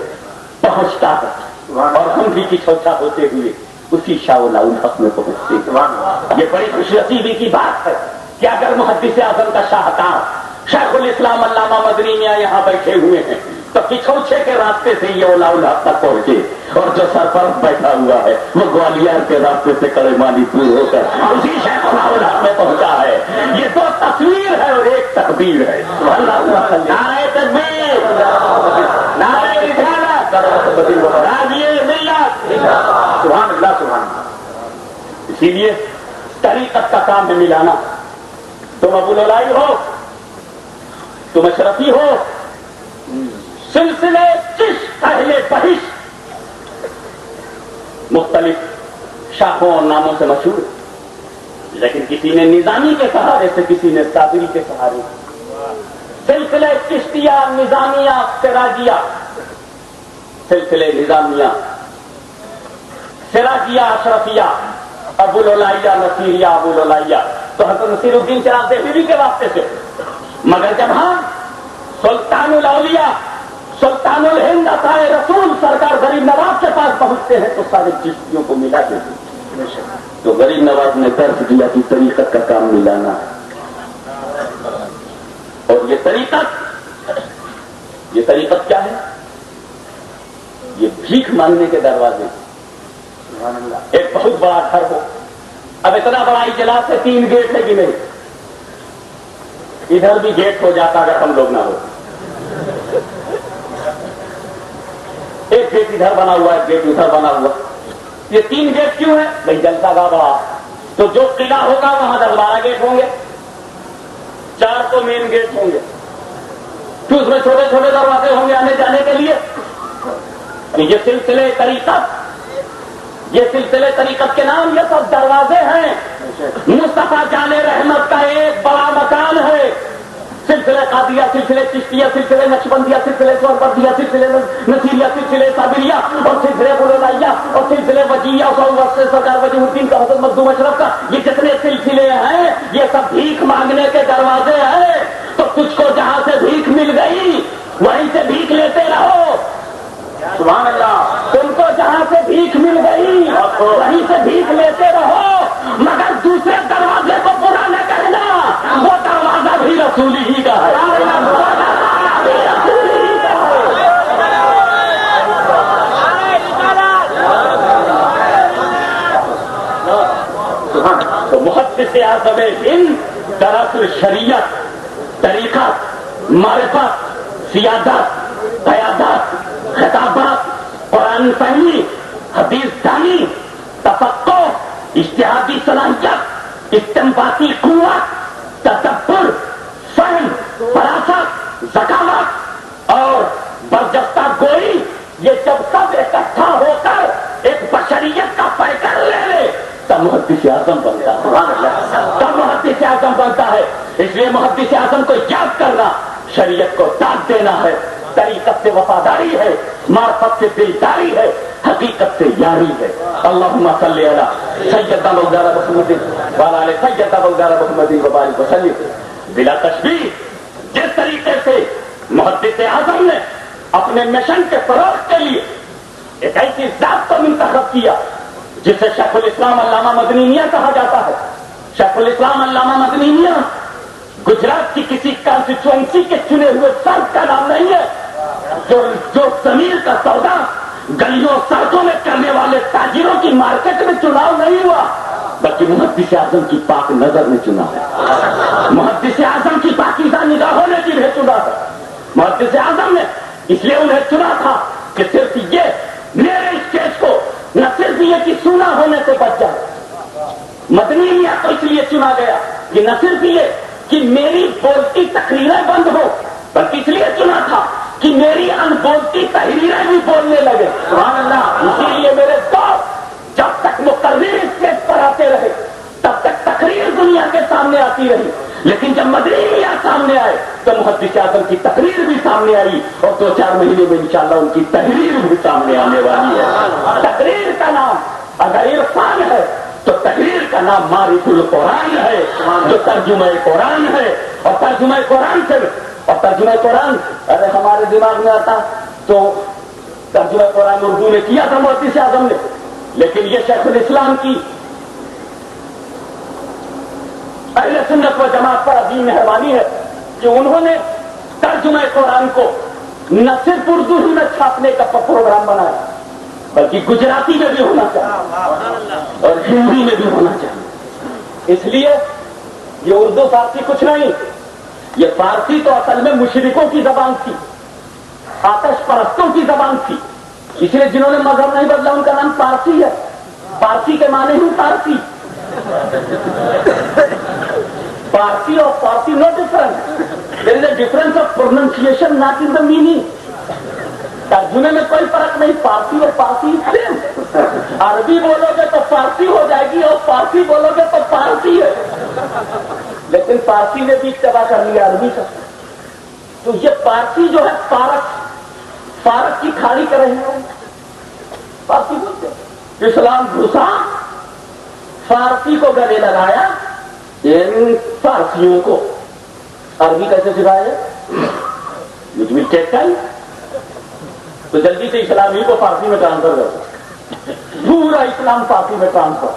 پہنچتا ہے, اور ہم بھی کی چھوٹا ہوتے ہوئے اسی شاہ الحق میں پہنچتے ہیں. یہ بڑی خوش نصیبی کی بات ہے کہ اگر محدث اعظم کا شاہکار شیخ الاسلام علامہ مدنی میاں یہاں بیٹھے ہوئے ہیں تو پچھوچے کے راستے سے یہ اولا الحق تک پہنچے, اور جو سرپرست بیٹھا ہوا ہے وہ گوالیار کے راستے سے کڑے مانی پور ہو کر اسی شیخ اولا الحق میں پہنچا ہے. یہ 2 تصویر ہے اور ایک تقدیر ہے. نعرہ تکبیر, نعرہ رسالت, راضیے ملت, سبحان اللہ, سبحان اللہ. اسی لیے طریقت کا کام ہے ملانا. تم ابو الاولائی ہو, تم اشرفی ہو, سلسلے چشت اہل بہشت مختلف شاخوں اور ناموں سے مشہور, لیکن کسی نے نظامی کے سہارے سے, کسی نے صابری کے سہارے. سلسلے چشتیہ, نظامیہ, سراجیہ, سلسلے نظامیہ, سراجیہ, اشرفیہ, ابو الاولیاء, نصیریہ, ابو الاولیاء, تو حضرت نصیر الدین چراغ دہلوی کے واسطے سے، مگر جب ہم سلطان الاولیاء سلطان الہند عطائے رسول سرکار غریب نواز کے پاس پہنچتے ہیں تو سارے چشتیوں کو ملا کے تو غریب نواز نے درس دیا کہ طریقت کا کام ملانا ہے، اور یہ طریقت کیا ہے؟ یہ بھیک مانگنے کے دروازے، ایک بہت بڑا گھر ہو، اب اتنا بڑا اجلاس ہے، 3 گیٹ ہے کہ نہیں، ادھر بھی گیٹ ہو جاتا اگر ہم لوگ نہ ہو، ایک گیٹ ادھر بنا ہوا ہے، ایک گیٹ ادھر بنا ہوا، یہ 3 گیٹ کیوں ہے؟ بھائی جلسہ کا بڑا، تو جو قلعہ ہوگا وہاں 10-12 گیٹ ہوں گے، 4 تو مین گیٹ ہوں گے، پھر اس میں چھوٹے چھوٹے دروازے ہوں گے آنے جانے کے لیے۔ یہ سلسلے طریقت کے نام، یہ سب دروازے ہیں۔ مصطفیٰ جان رحمت کا ایک بڑا مکان ہے، سلسلے قادریہ، سلسلے چشتیہ، سلسلے نقشبندیہ، سلسلے سوربردیہ، سلسلے نصیریہ، سلسلے صابریہ، اور سلسلے قلولائیہ، اور سلسلے وجیہ، اور سرکار وجیہ الدین کا، حضرت مخدوم اشرف کا، یہ جتنے سلسلے ہیں یہ سب بھیک مانگنے کے دروازے ہیں۔ تو تجھ کو جہاں سے بھیک مل گئی وہیں سے بھیک لیتے رہو، سبحان اللہ، تم کو جہاں سے بھیک مل گئی وہیں سے بھیک لیتے رہو، مگر دوسرے دروازے کو برا نہ کرنا، وہ دروازہ بھی رسول ہی کا ہے، تو محدث اعظم ہند دراصل شریعت، طریقت، معرفت، سیادت، قیادت، خطابات، قرآن فہمی، حدیث دانی، تفقہ، اجتہادی صلاحیت، استنباطی قوت، تدبر، فہم، فراست، ذکاوت اور برجستہ گوئی، یہ جب سب اکٹھا ہو کر ایک بشریت کا پیکر لے لے تب محدث اعظم بنتا ہے، تب محدث اعظم بنتا ہے۔ اس لیے محدث اعظم کو یاد کرنا شریعت کو داد دینا ہے، طریقت سے وفاداری ہے، معرفت سے دلداری ہے، حقیقت سے یاری ہے۔ اللہم صلی علی سیدنا مولانا محمد وعلی آل سیدنا مولانا محمد وبارک وسلم۔ بلا تشبیہ جس طریقے سے محدث اعظم نے اپنے مشن کے فروغ کے لیے ایک ایسی ذات کو منتخب کیا جسے شیخ الاسلام علامہ مدنی میاں کہا جاتا ہے۔ شیخ الاسلام علامہ مدنی میاں گجرات کی کسی کانسٹیچوئنسی کے چنے ہوئے فرد کا نام نہیں ہے، جو ضمیر کا سودا گلیوں سڑکوں میں کرنے والے تاجروں کی مارکیٹ میں چناؤ نہیں ہوا، بلکہ محدث اعظم کی پاک نظر نے چنا ہے، محدث اعظم کی پاکیزہ نگاہوں نے جنہیں چنا ہے۔ محدث اعظم نے اس لیے انہیں چنا تھا کہ صرف یہ میرے اسٹیج کو نہ صرف یہ کہ سونا ہونے سے بچ جائے، مدنی میاں کو اس لیے چنا گیا کہ نہ صرف یہ کہ میری بولتی تقریریں بند ہو، بلکہ اس لیے چنا تھا کہ میری ان بولتی تحریریں بھی بولنے لگے، سبحان اللہ۔ اسی لیے میرے دوست جب تک مقرر اسٹیج پر آتے رہے تب تک تقریر دنیا کے سامنے آتی رہی، لیکن جب مدنی میاں سامنے آئے تو محدث اعظم کی تقریر بھی سامنے آئی، اور 2-4 مہینے میں انشاءاللہ ان کی تحریر بھی سامنے آنے والی ہے۔ تقریر کا نام اگر عرفان ہے تو تقریر کا نام معرف القرآن ہے، جو ترجمہ قرآن ہے، اور ترجمہ قرآن سے اور ترجمہ قرآن ارے ہمارے دماغ میں آتا تو ترجمہ قرآن اردو نے کیا تھا محدث اعظم نے، لیکن یہ شیخ الاسلام کی اہل سنت و جماعت پر عظیم مہربانی ہے کہ انہوں نے ترجمہ قرآن کو نہ صرف اردو ہی میں چھاپنے کا پروگرام بنایا بلکہ گجراتی میں بھی ہونا چاہیے اور ہندی میں بھی ہونا چاہیے۔ اس لیے یہ اردو فارسی کچھ نہیں، یہ فارسی تو اصل میں مشرکوں کی زبان تھی، آتش پرستوں کی زبان تھی، اس لیے جنہوں نے مذہب نہیں بدلا ان کا نام فارسی ہے، فارسی کے معنی ہی فارسی، فارسی اور Farsi no different, there is a difference of pronunciation not in the meaning. ترجمے میں کوئی فرق نہیں، فارسی اور فارسی سیم، عربی بولو گے تو فارسی ہو جائے گی اور فارسی بولو گے تو فارسی ہے، لیکن فارسی نے بھی اتباع کر لیا عربی کا۔ تو یہ فارسی جو ہے فارس کی کھاڑی کر رہے ہیں، فارسی بولتے اسلام گھسا، فارسی کو گلے لگایا، ان فارسیوں کو عربی کیسے سکھایا جائے؟ وچ ول ٹیک ٹائم. تو جلدی سے اسلامی کو فارسی میں ٹرانسفر کر دو. پورا اسلام فارسی میں ٹرانسفر.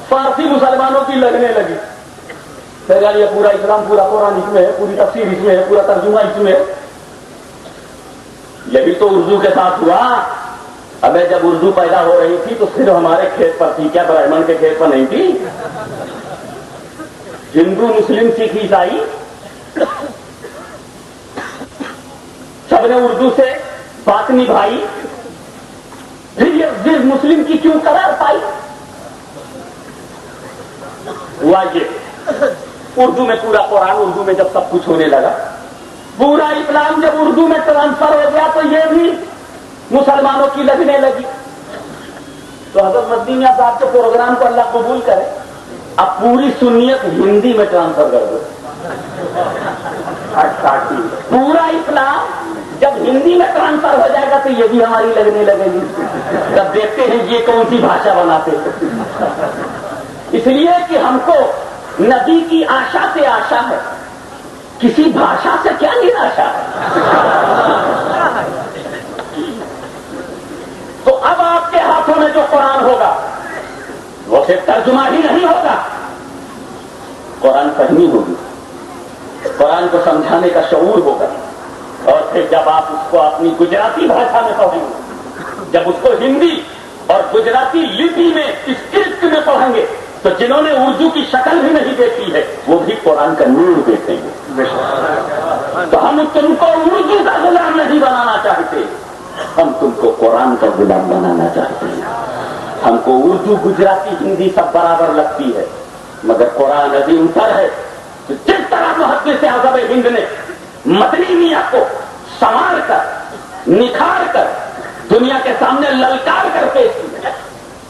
فارسی مسلمانوں کی لگنے لگی. پھر یہ پورا اسلام، پورا قرآن اس میں ہے، پوری تفسیر اس میں ہے، پورا ترجمہ اس میں ہے. یہ بھی تو اردو کے ساتھ ہوا. ابے جب اردو پیدا ہو رہی تھی تو صرف ہمارے کھیت پر تھی کیا؟ برہمن کے کھیت پر نہیں تھی. ہندو، مسلم، سکھ، عیسائی سب نے اردو سے بات نبھائی. پھر یہ مسلم کی کیوں قرار پائی؟ ہوا یہ اردو میں پورا قرآن اردو میں جب سب کچھ ہونے لگا، پورا اسلام جب اردو میں ٹرانسفر ہو گیا تو یہ بھی مسلمانوں کی لگنے لگی. تو حضرت مدنی میاں صاحب کے پروگرام کو اللہ قبول کرے، اب پوری سنیت ہندی میں ٹرانسفر کر دو. پورا اسلام جب ہندی میں ٹرانسفر ہو جائے گا تو یہ بھی ہماری لگنے لگے گی. جب دیکھتے ہیں یہ کون سی بھاشا بناتے ہیں. اس لیے کہ ہم کو نبی کی آشا سے آشا ہے، کسی بھاشا سے کیا نراشا ہے. تو اب آپ کے ہاتھوں میں جو قرآن ہوگا وہ صرف ترجمہ ہی نہیں ہوگا، قرآن فہمی ہوگی، قرآن کو سمجھانے کا شعور ہوگا. اور پھر جب آپ اس کو اپنی گجراتی بھاشا میں پڑھیں گے، جب اس کو ہندی اور گجراتی لپی میں اسکرپٹ میں پڑھیں گے تو جنہوں نے اردو کی شکل بھی نہیں دیکھی ہے وہ بھی قرآن کا نور دیکھیں گے. تو ہم تم کو اردو کا غلام نہیں بنانا چاہتے، ہم تم کو قرآن کا غلام بنانا چاہتے ہیں. ہم کو اردو، گجراتی، ہندی سب برابر لگتی ہے، مگر قرآن عظیم تر ہے. تو جس طرح محدث اعظم ہند نے مدنی میاں کو سنوار کر، نکھار کر، دنیا کے سامنے للکار کر پیش کیا،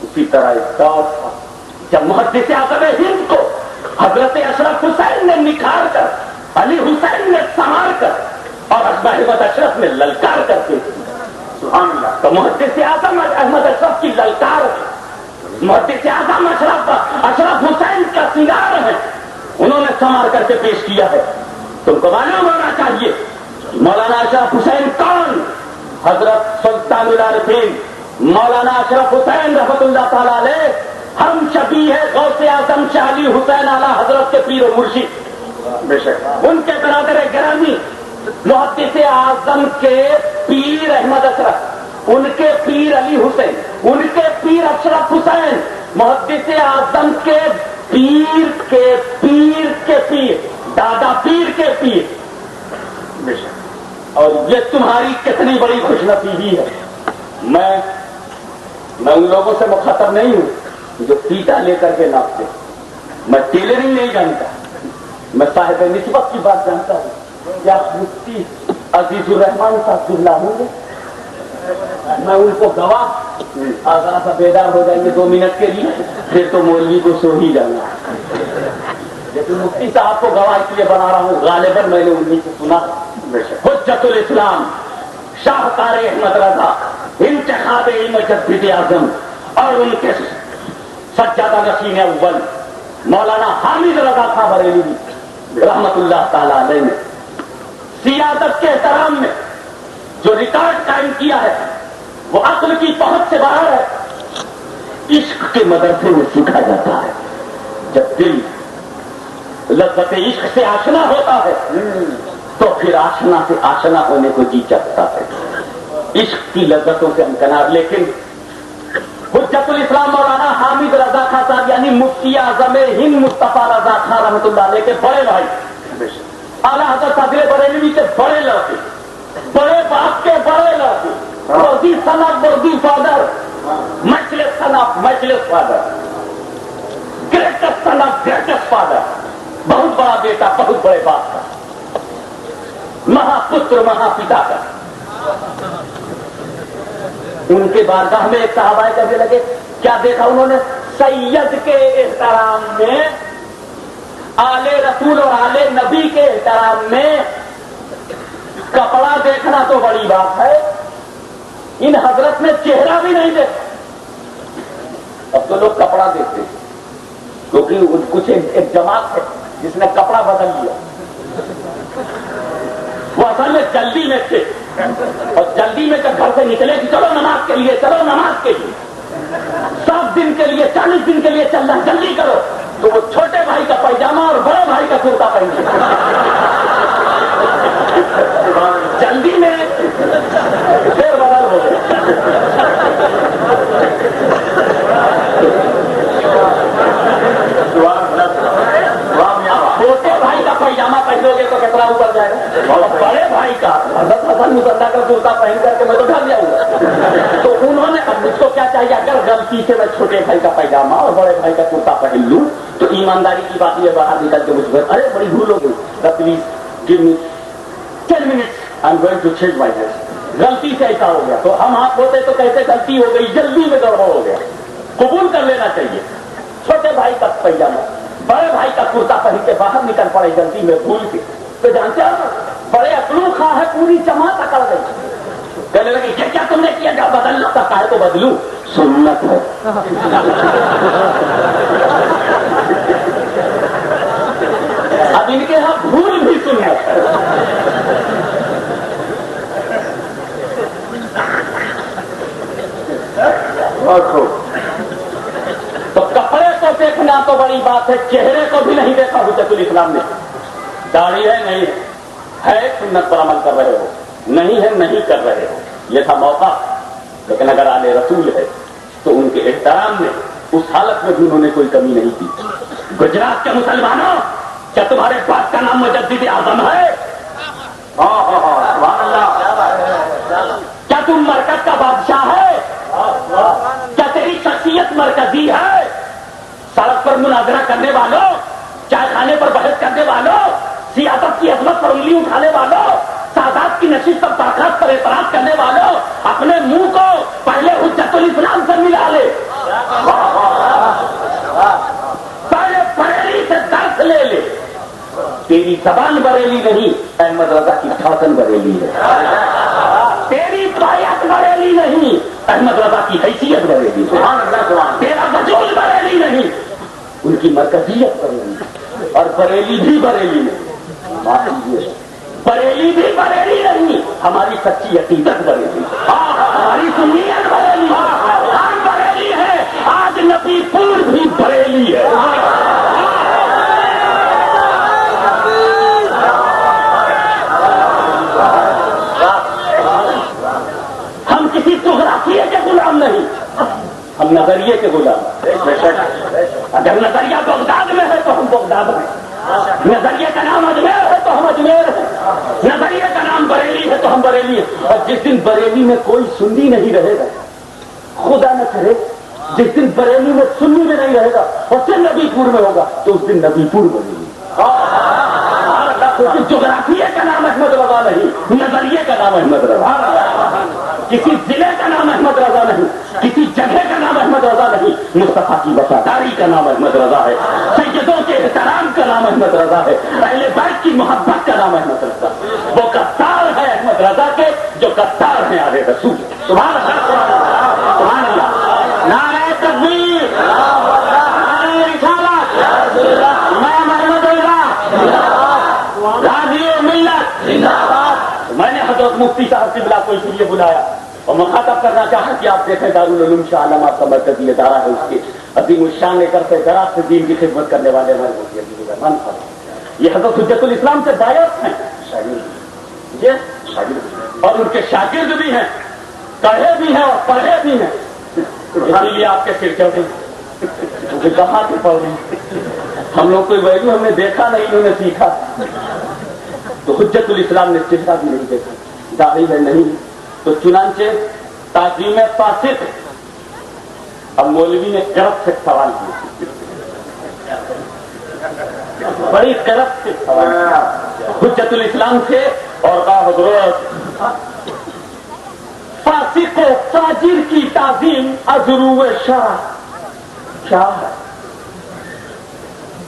اسی طرح اس دور تھا جب محدث اعظم ہند کو حضرت اشرف حسین نے نکھار کر، علی حسین نے سنوار کر اور احمد اشرف نے للکار کر پیش کیا. سبحان اللہ. تو محدث اعظم احمد اشرف کی للکار ہے، محدث اعظم اشرف حسین کا سنگار ہے، انہوں نے سنوار کر کے پیش کیا ہے. تم کو معلوم ہونا چاہیے مولانا اشرف حسین کون؟ حضرت سلطان العارفین مولانا اشرف حسین رحمۃ اللہ تعالی علیہ ہم شبیہ ہے غوث اعظم شاہ علی حسین اعلی حضرت کے پیر و مرشد. بے شک ان کے برادر گرامی محدث اعظم کے پیر احمد اشرف، ان کے پیر علی حسین، ان کے پیر اشرف حسین، محدث اعظم کے پیر کے پیر کے پیر، دادا پیر کے پیر. اور یہ تمہاری کتنی بڑی خوش نصیبی ہے. میں ان لوگوں سے مخاطب نہیں ہوں جو پیٹا لے کر کے ناپتے. میں ٹیلرنگ نہیں جانتا، میں صاحب نسبت کی بات جانتا ہوں. کیا مفتی عزیز الرحمان صاحب اللہ ہوں گے، میں ان کو گواہ ذرا سا بیدار ہو جائیں گے 2 منٹ کے لیے، پھر تو مولوی کو سو ہی جانا. لیکن مفتی صاحب کو گواہ اس لیے بنا رہا ہوں، غالباً میں نے انہیں سے سنا. حجت الاسلام شاہکار احمد رضا انتخاب مجدد اعظم اور ان کے سجادہ نشین اول مولانا حامد رضا تھا بریلوی رحمت اللہ تعالی علیہ نے سیادت کے احترام میں جو ریکارڈ قائم کیا ہے وہ عقل کی پہنچ سے باہر ہے. عشق کے مدرسے میں سیکھا جاتا ہے. جب دل لذت عشق سے آشنا ہوتا ہے تو پھر آشنا سے آشنا ہونے کو جی چاہتا ہے. عشق کی لذتوں سے امکنار. لیکن حجت الاسلام مولانا حامد رضا خان صاحب یعنی مفتی اعظم ہند مصطفیٰ رضا خان رحمۃ اللہ علیہ کے بڑے بھائی اعلیٰ حضرت صدر بریلوی کے بڑے لڑکے، بڑے باپ کے بڑے لڑکے، وردی سن آف وردی فادر، مجلس سن آف مجلس father, greatest son of greatest father, بہت بڑا بیٹا بہت بڑے باپ کا، مہا پتر مہا پتا کا. ان کے بارگاہ میں ایک صحابہ کہنے لگے کیا دیکھا انہوں نے؟ سید کے احترام میں، آل رسول اور آل نبی کے احترام میں کپڑا دیکھنا تو بڑی بات ہے، ان حضرت نے چہرہ بھی نہیں دیکھا. اب تو لوگ کپڑا دیکھتے ہیں، کیونکہ کچھ ایک جماعت ہے جس نے کپڑا بدل لیا. وہ اصل میں جلدی میں تھے اور جلدی میں جب گھر سے نکلے کہ چلو نماز کے لیے, چلو نماز کے لیے, 7 دن کے لیے 40 دن کے لیے چلنا, جلدی کرو, تو وہ چھوٹے بھائی کا پائجامہ اور بڑے بھائی کا کرتا پہن لیا. جلدی میں پھر بدل ہو گیا. چھوٹے بھائی کا پائجامہ پہنو گے تو کتنا اوپر جائے گا, اور بڑے بھائی کا حضرت حسن مصطفیٰ کا کرتا پہن کر کے میں تو ڈر جاؤں گا. تو انہوں نے اب مجھ کو کیا چاہیے, اگر غلطی سے میں چھوٹے بھائی کا پائجامہ اور بڑے بھائی کا کرتا پہن لوں تو ایمانداری کی بات یہ باہر نکل کے مجھ پر ارے بڑی بھول ہو گئی, please give me 10 minutes, I am going to change my dress. غلطی سے ایسا ہو گیا تو ہم آپ ہوتے تو کہتے غلطی ہو گئی, جلدی میں گڑبڑ ہو گیا. قبول کر لینا چاہیے. چھوٹے بھائی کا پائجامہ بڑے بھائی کا کرتا پہن کے باہر نکل پڑے جلدی میں بھول کے, تو جانتے ہیں بڑے اکلو خواہ ہے, پوری جماعت اکڑ گئی. کہنے لگی کہ کیا تم نے کیا, جب بدلنا تھا کہے تو بدلوں, سنت ہے. اب ان کے یہاں بھول بھی سنت ہے. تو کپڑے کو دیکھنا تو بڑی بات ہے, چہرے کو بھی نہیں دیکھا حجت الاسلام نے. داڑھی ہے نہیں ہے, سنت پر عمل کر رہے ہو, نہیں ہے نہیں کر رہے ہو, یہ تھا موقع. لیکن اگر آل رسول ہے تو ان کے احترام میں اس حالت میں بھی انہوں نے کوئی کمی نہیں کی. گجرات کے مسلمانوں, کیا تمہارے باپ کا نام مجدد اعظم ہے؟ سبحان اللہ. کیا تم مرکز کا بادشاہ ہے؟ کیا تیری شخصیت مرکزی ہے؟ سڑک پر مناظرہ کرنے والوں, چائے کھانے پر بحث کرنے والوں, سیاست کی عظمت پر انگلی اٹھانے والوں, سادات کی نشست پر طاقت پر اعتراض کرنے والوں, اپنے منہ کو پہلے حجت الاسلام سے ملا لے, پہلے بریلی سے درس لے لے. تیری زبان بریلی نہیں, احمد رضا کی ٹھاسن بریلی ہے. تیری بایت بریلی نہیں, احمد رضا کی حیثیت بریلی ہے. تیرا وجود بریلی نہیں, ان کی مرکزیت بریلی. اور بریلی بھی بریلی نہیں, بریلی بھی بریلی نہیں, ہماری سچی عقیدت بریلی, ہماری سنیت بریلی, ہم بریلی ہے. آج نبی پور بھی بریلی ہے. ہم کسی جغرافیے کے غلام نہیں, ہم نظریے کے غلام. اگر نظریہ بغداد میں ہے تو ہم بغداد میں, نظریے کا نام اجمیر ہے تو ہم اجمیر ہیں, نظریے کا نام بریلی ہے تو ہم بریلی ہیں. اور جس دن بریلی میں کوئی سنی نہیں رہے گا, خدا نہ کرے جس دن بریلی میں سنی میں نہیں رہے گا اور پھر نبی پور میں ہوگا, تو اس دن نبی پور بنے گی. جغرافیے کا نام احمد رضا نہیں, نظریے کا نام احمد رضا. کسی ضلع کا نام احمد رضا نہیں, کسی جگہ کا نام احمد رضا نہیں, مصطفیٰ کی وفاداری کا نام احمد رضا ہے, سیدوں کے احترام کا نام احمد رضا ہے, اہل بیت کی محبت کا نام احمد رضا. وہ غدار ہے احمد رضا کے جو غدار ہیں آل رسول. سبحان اللہ, سبحان اللہ. نعرہ تکبیر, نعرہ رسالت, میں احمد رضا راضی ملت. میں نے حضرت مفتی صاحب قبلہ کو اس لیے بلایا اور مخاطب کرنا چاہا کہ آپ دیکھیں دارالعلوم شاہ عالم آپ کا مرکزی ادارہ ہے, اس کے عظیم الشان لے کر دراز سے دین کی خدمت کرنے والے ہمارے مفتی عبد الرحمان صاحب, یہ حضرت حجت الاسلام سے باعث ہیں, شاگرد, اور ان کے شاگرد بھی ہیں, پڑھے بھی ہیں اور پڑھے بھی ہیں. اسی لیے آپ کے سر چڑھے مجھے کہاں سے پڑھ رہے ہیں, ہم لوگ کوئی ویلو ہم نے دیکھا نہیں, انہوں نے سیکھا. تو حجت الاسلام نے چہرہ بھی نہیں دیکھا, داڑھی ہے نہیں, تو چنانچہ تعظیم فاسق. اب مولوی نے کرب سے سوال کیا, بڑی کرب سے سوال کیا حجت الاسلام سے, اور کہا حضرت فاسق و فاجر کی تعظیم ازرو شرع کیا ہے؟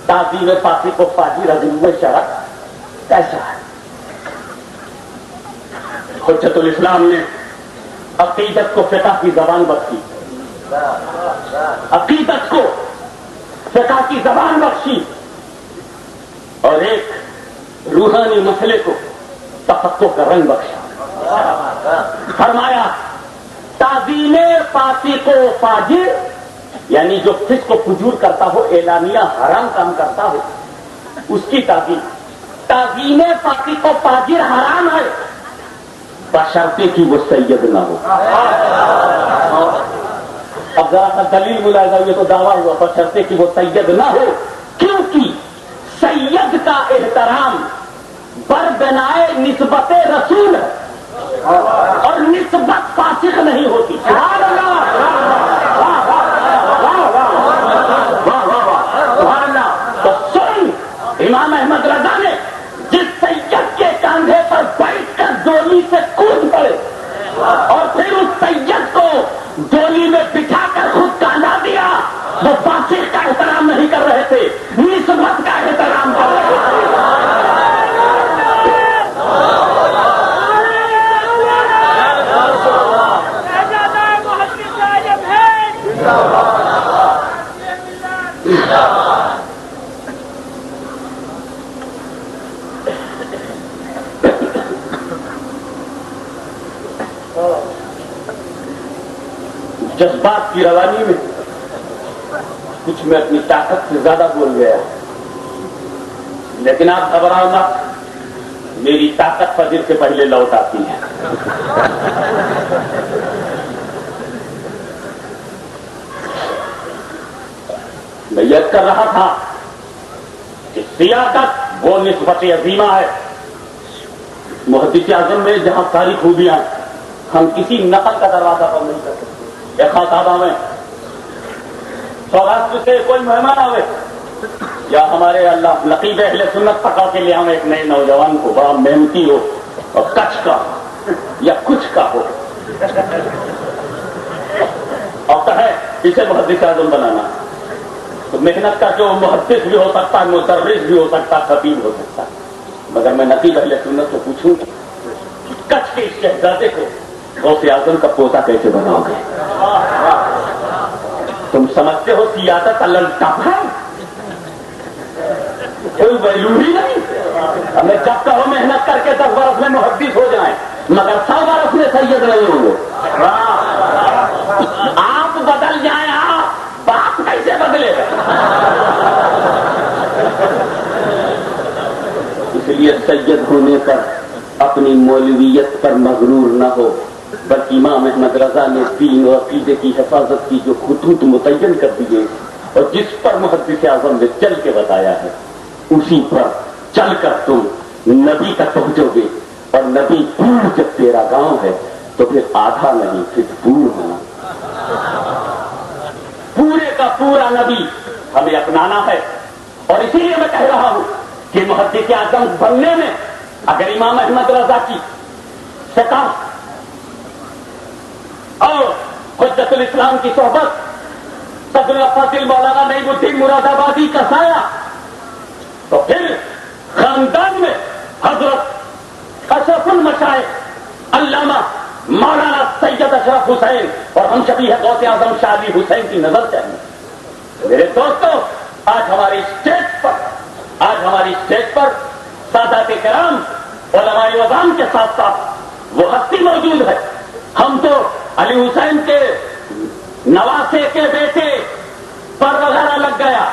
تعظیم فاسق و فاجر ازرو شرع کیسا ہے؟ حجت الاسلام نے عقیدت کو فقہ کی زبان بخشی, عقیدت کو فقہ کی زبان بخشی اور ایک روحانی مسئلے کو تفقہ کا رنگ بخشا. فرمایا تعظیم فاسق و فاجر یعنی جو فسق و فجور کرتا ہو، اعلانیہ حرام کام کرتا ہو، اس کی تعظیم فاسق و فاجر حرام ہے بشرطے کی وہ سید نہ ہو. اب ذرا سا دلیل ملاحظہ ہوئی تو دعویٰ ہوا بشرطے کی وہ سید نہ ہو، کیونکہ سید کا احترام بربنائے نسبت رسول ہے اور نسبت فاسق نہیں ہوتی. سبحان اللہ، سبحان اللہ. تو سن امام احمد رضا نے جس سید کے کاندھے پر بیٹھ کر ڈولی سے کود پڑے اور پھر اس سید کو ڈولی میں بٹھا کر خود کاندھا دیا، وہ فاسق کا احترام نہیں کر رہے تھے، نسبت کا احترام کر رہے تھے. جذبات کی روانی میں کچھ میں اپنی طاقت سے زیادہ بول گیا، لیکن آپ گھبراؤ مت، میری طاقت فجر سے پہلے لوٹ آتی ہے. میں یاد کر رہا تھا کہ سیاست وہ نسبت عظیمہ ہے. محدث اعظم میں جہاں ساری خوبیاں ہم کسی نقل کا دروازہ پر نہیں کر سکتے. ایک خاصا میں سوراشٹر سے کوئی مہمان آئے یا ہمارے اللہ نقیب اہل سنت پکا کے لیے ہم ایک نئے نوجوان کو بڑا محنتی ہو اور کچھ کا یا کچھ کا ہو اور کہے اسے محدث اعظم بنانا، تو محنت کا جو محدث بھی ہو سکتا ہے، مدرس بھی ہو سکتا، خطیب ہو سکتا، مگر میں نقیب اہل سنت سے پوچھوں کہ کچھ کے اس شہزادے کو غوث اعظم کا پوتا کیسے بناؤ گے؟ تم سمجھتے ہو سیاست الطاف ہے، کوئی ویلو ہی نہیں. ہمیں جب کہو محنت کر کے 10 برس میں محدث ہو جائیں، مگر 100 برس میں سید نہیں ہوں گے. آپ بدل جائیں، آپ باپ کیسے بدلے گا؟ اس لیے سید ہونے پر اپنی مولویت پر مغرور نہ ہو، بلکہ امام احمد رضا نے دین اور عقیدے کی حفاظت کی جو خطوط متعین کر دیے اور جس پر محدث اعظم نے چل کے بتایا ہے، اسی پر چل کر تم نبی تک پہنچو گے. اور نبی پور جب تیرا گاؤں ہے تو پھر آدھا نہیں، پھر پور ہونا. پورے کا پورا نبی ہمیں اپنانا ہے. اور اسی لیے میں کہہ رہا ہوں کہ محدث اعظم بننے میں اگر امام احمد رضا کی فقہ اور حجت الاسلام کی صحبت، صدر الفاضل مولانا نعیم الدین مراد آبادی کا سایہ، تو پھر خاندان میں حضرت اشرف المشائخ علامہ مولانا سید اشرف حسین اور ہم شبیہ غوث اعظم شاہ علی حسین کی نظر چاہیے. میرے دوستوں، آج ہماری اسٹیج پر سادات کرام علماء وزام کے ساتھ ساتھ وہ ہستی موجود ہے. ہم تو علی حسین کے نواسے کے بیٹے پر وغیرہ لگ گیا،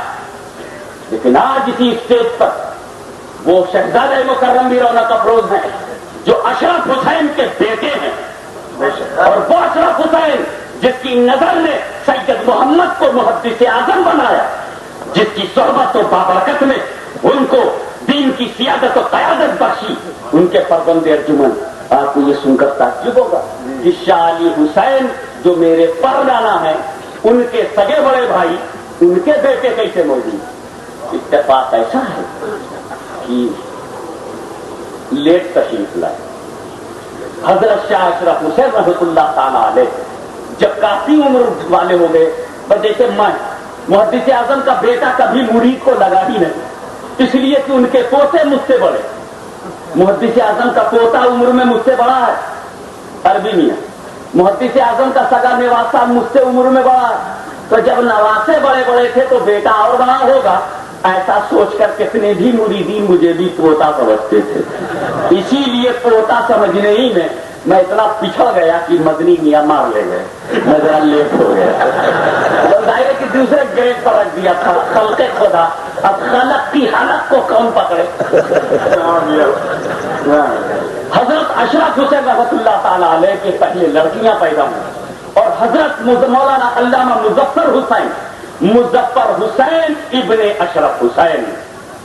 لیکن آج اسی اسٹیج پر وہ شہزادہ مکرم بھی رونق افروز ہیں جو اشرف حسین کے بیٹے ہیں. اور وہ اشرف حسین جس کی نظر نے سید محمد کو محدث اعظم بنایا، جس کی صحبت و بابرکت میں ان کو دین کی سیادت و قیادت بخشی، ان کے فرزند ارجمن. آپ کو یہ سن کر تعجب ہوگا کہ شاہ علی حسین جو میرے پردانا ہیں، ان کے سگے بڑے بھائی ان کے بیٹے کیسے موجود. اتفاق ایسا ہے کہ لیٹ تشریف لائے حضرت شاہ اشرف حسین رحمۃ اللہ تعالیٰ علیہ جب کافی عمر والے ہو گئے. پر جیسے میں محدث اعظم کا بیٹا کبھی مرید کو لگا ہی نہیں، اس لیے کہ ان کے پوتے مجھ سے بڑے. محدث اعظم کا پوتا عمر میں مجھ سے بڑا ہے، عربی میاں. محدث اعظم کا سگا نواسا مجھ سے عمر میں بڑا ہے. تو جب نواسے بڑے بڑے تھے تو بیٹا اور بڑا ہوگا، ایسا سوچ کر کتنے بھی مریدین مجھے بھی پوتا سمجھتے تھے، اسی لیے پوتا سمجھنے ہی میں اتنا پچھڑ گیا کہ مدنی میاں مار لے گئے، میں ذرا لیٹ ہو گیا، ظاہر کہ دوسرے گریڈ پر رکھ دیا تھا، خلق خدا، اب خلق کی حلق کو کون پکڑے؟ حضرت اشرف حسین رحمۃ اللہ تعالی علیہ کے پہلے لڑکیاں پیدا ہوئی، اور حضرت مولانا علامہ مظفر حسین ابن اشرف حسین،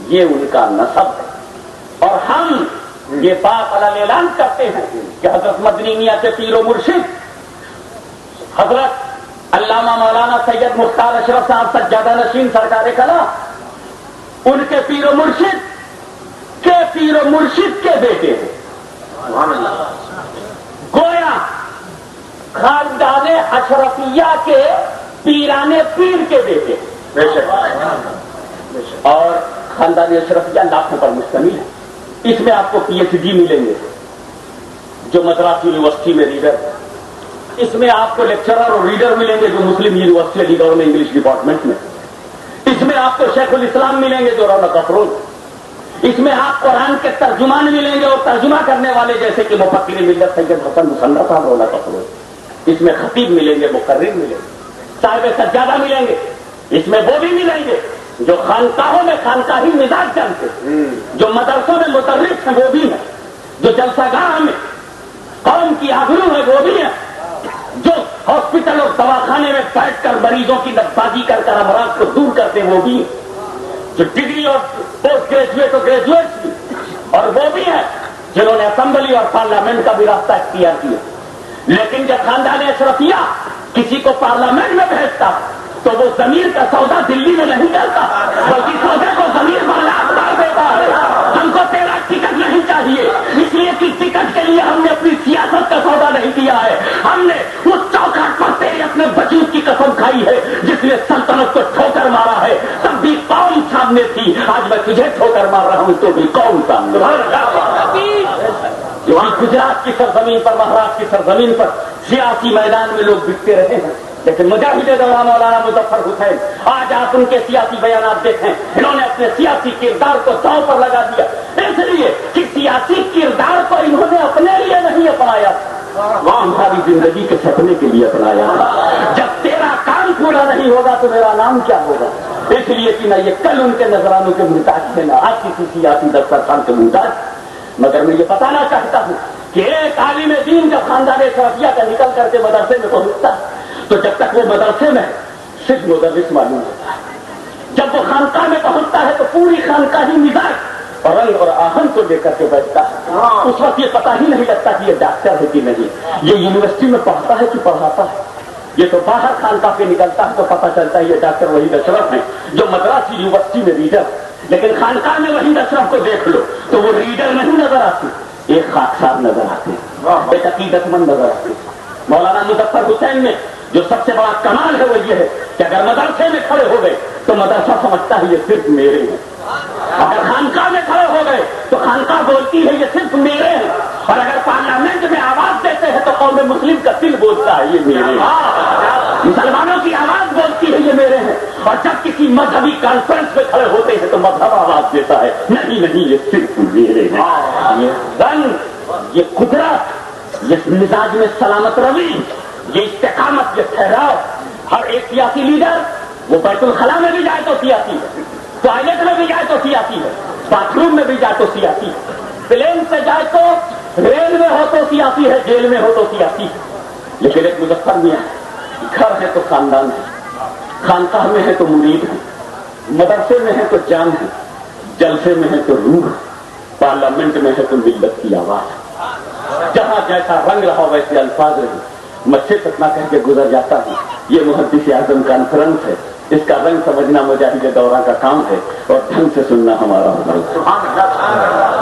یہ ان کا نسب ہے، اور ہم یہ بات اعلان کرتے ہیں کہ حضرت مدنی میاں کے پیر و مرشد حضرت علامہ مولانا سید مختار اشرف صاحب سجادہ نشین سرکار کلا، ان کے پیر و مرشد کے پیر و مرشد کے بیٹے ہیں، گویا خاندان اشرفیہ کے پیرانے پیر کے بیٹے، اور خاندان اشرفیہ لاکھوں پر مشتمل ہے۔ اس میں آپ کو پی ایچ ڈی ملیں گے جو مدراس یونیورسٹی میں ریڈر، اس میں آپ کو لیکچرر اور ریڈر ملیں گے جو مسلم یونیورسٹی علی گڑھ میں انگلش ڈپارٹمنٹ میں، اس میں آپ کو شیخ الاسلام ملیں گے جو رونق افروز، اس میں آپ قرآن کے ترجمان ملیں گے اور ترجمہ کرنے والے جیسے کہ مفکر ملت سید حسن مصنف صاحب رونق افروز، اس میں خطیب ملیں گے، مقرر ملیں گے، صاحب سجادہ ملیں گے، اس میں وہ بھی ملیں گے جو خانقاہوں میں خانقاہی مزاج جانتے ہیں، جو مدرسوں میں مدرس ہیں وہ بھی ہیں، جو جلسہ گاہ میں قوم کی آبرو ہے وہ بھی ہیں، جو ہاسپٹل اور دواخانے میں بیٹھ کر مریضوں کی نبازی کر کر امراض کو دور کرتے ہیں وہ بھی ہیں، جو ڈگری اور پوسٹ گریجویٹ اور گریجویٹ بھی، اور وہ بھی ہیں جنہوں نے اسمبلی اور پارلیمنٹ کا بھی راستہ اختیار کیا۔ لیکن جب خاندان اشرفیہ کسی کو پارلیمنٹ میں بھیجتا تو وہ ضمیر کا سودا دلی میں نہیں کرتا، بلکہ سودے کو ضمیر والا کر دیتا ہے۔ ہم کو تیرا ٹکٹ نہیں چاہیے، اس لیے کہ ٹکٹ کے لیے ہم نے اپنی سیاست کا سودا نہیں کیا ہے، ہم نے اس چوکھٹ پر تیرے اپنے وجود کی قسم کھائی ہے جس نے سلطنت کو ٹھوکر مارا ہے، تب بھی قوم سامنے تھی، آج میں تجھے ٹھوکر مار رہا ہوں تو بھی قوم سامنے۔ گجرات کی سرزمین پر، مہاراشٹر کی سرزمین پر سیاسی میدان میں لوگ بکتے رہے ہیں، لیکن مجاہد دورہ مولانا مظفر حسین، آج آپ ان کے سیاسی بیانات دیکھیں، انہوں نے اپنے سیاسی کردار کو داؤ پر لگا دیا، اس لیے کہ سیاسی کردار کو انہوں نے اپنے لیے نہیں اپنایا، ہماری زندگی کے سپنے کے لیے اپنایا۔ جب تیرا کام پورا نہیں ہوگا تو میرا نام کیا ہوگا؟ اس لیے کہ نہ یہ کل ان کے نذرانوں کے محتاج تھے، نہ آج کسی سیاسی دسترخوان کے محتاج، مگر میں یہ بتانا چاہتا ہوں کہ ایک عالم دین جب خاندان اشرفیہ کا نکل کر کے مدرسے میں پہنچتا تو جب تک وہ مدرسے میں صرف مدرس معلوم ہوتا ہے، جب وہ خانقاہ میں پہنچتا ہے تو پوری خانقاہی مزاج اور رنگ اور آہن کو لے کر کے بیٹھتا ہے، اس وقت یہ پتہ ہی نہیں لگتا کہ یہ ڈاکٹر ہے کہ نہیں، یہ یونیورسٹی میں پڑھتا ہے کہ پڑھاتا ہے، یہ تو باہر خانقاہ کے نکلتا ہے تو پتہ چلتا ہے یہ ڈاکٹر وحید اشرف ہیں جو مدراس یونیورسٹی میں ریڈر، لیکن خانقاہ میں وحید اشرف کو دیکھ لو تو وہ ریڈر نہیں نظر آتے، ایک خاکسار نظر آتے، ایک عقیدت مند نظر آتے۔ مولانا مظفر حسین میں جو سب سے بڑا کمال ہے وہ یہ ہے کہ اگر مدرسے میں کھڑے ہو گئے تو مدرسہ سمجھتا ہے یہ صرف میرے ہیں، اگر خانقاہ میں کھڑے ہو گئے تو خانقاہ بولتی ہے یہ صرف میرے ہیں، اور اگر پارلیمنٹ میں آواز دیتے ہیں تو قوم مسلم کا دل بولتا ہے یہ میرے ہیں، مسلمانوں کی آواز بولتی ہے یہ میرے ہیں، اور جب کسی مذہبی کانفرنس میں کھڑے ہوتے ہیں تو مذہب آواز دیتا ہے نہیں نہیں یہ صرف میرے ہیں۔ یہ رنگ، یہ قدرت، یہ مزاج میں سلامت روی، یہ استقامت، یہ ٹھہراؤ، ہر ایک سیاسی لیڈر وہ بیت الخلاء میں بھی جائے تو سیاسی ہے، ٹوائلٹ میں بھی جائے تو سیاسی ہے، باتھ روم میں بھی جائے تو سیاسی ہے، پلین سے جائے تو، ریل میں ہو تو سیاسی ہے، جیل میں ہو تو سیاسی ہے، لیکن ایک مظفر میاں گھر ہے تو خاندان ہے، خانقاہ میں ہے تو مرید ہے، مدرسے میں ہے تو جان ہے، جلسے میں ہے تو روح ہے، پارلیمنٹ میں ہے تو ملت کی آواز ہے، جہاں جیسا رنگ رہا ویسے الفاظ رہے، میں صرف اتنا کہہ کے گزر جاتا ہوں، یہ محدث اعظم کانفرنس ہے، اس کا رنگ سمجھنا مجاہد دورہ کا کام ہے اور ڈھنگ سے سننا ہمارا ہوگا۔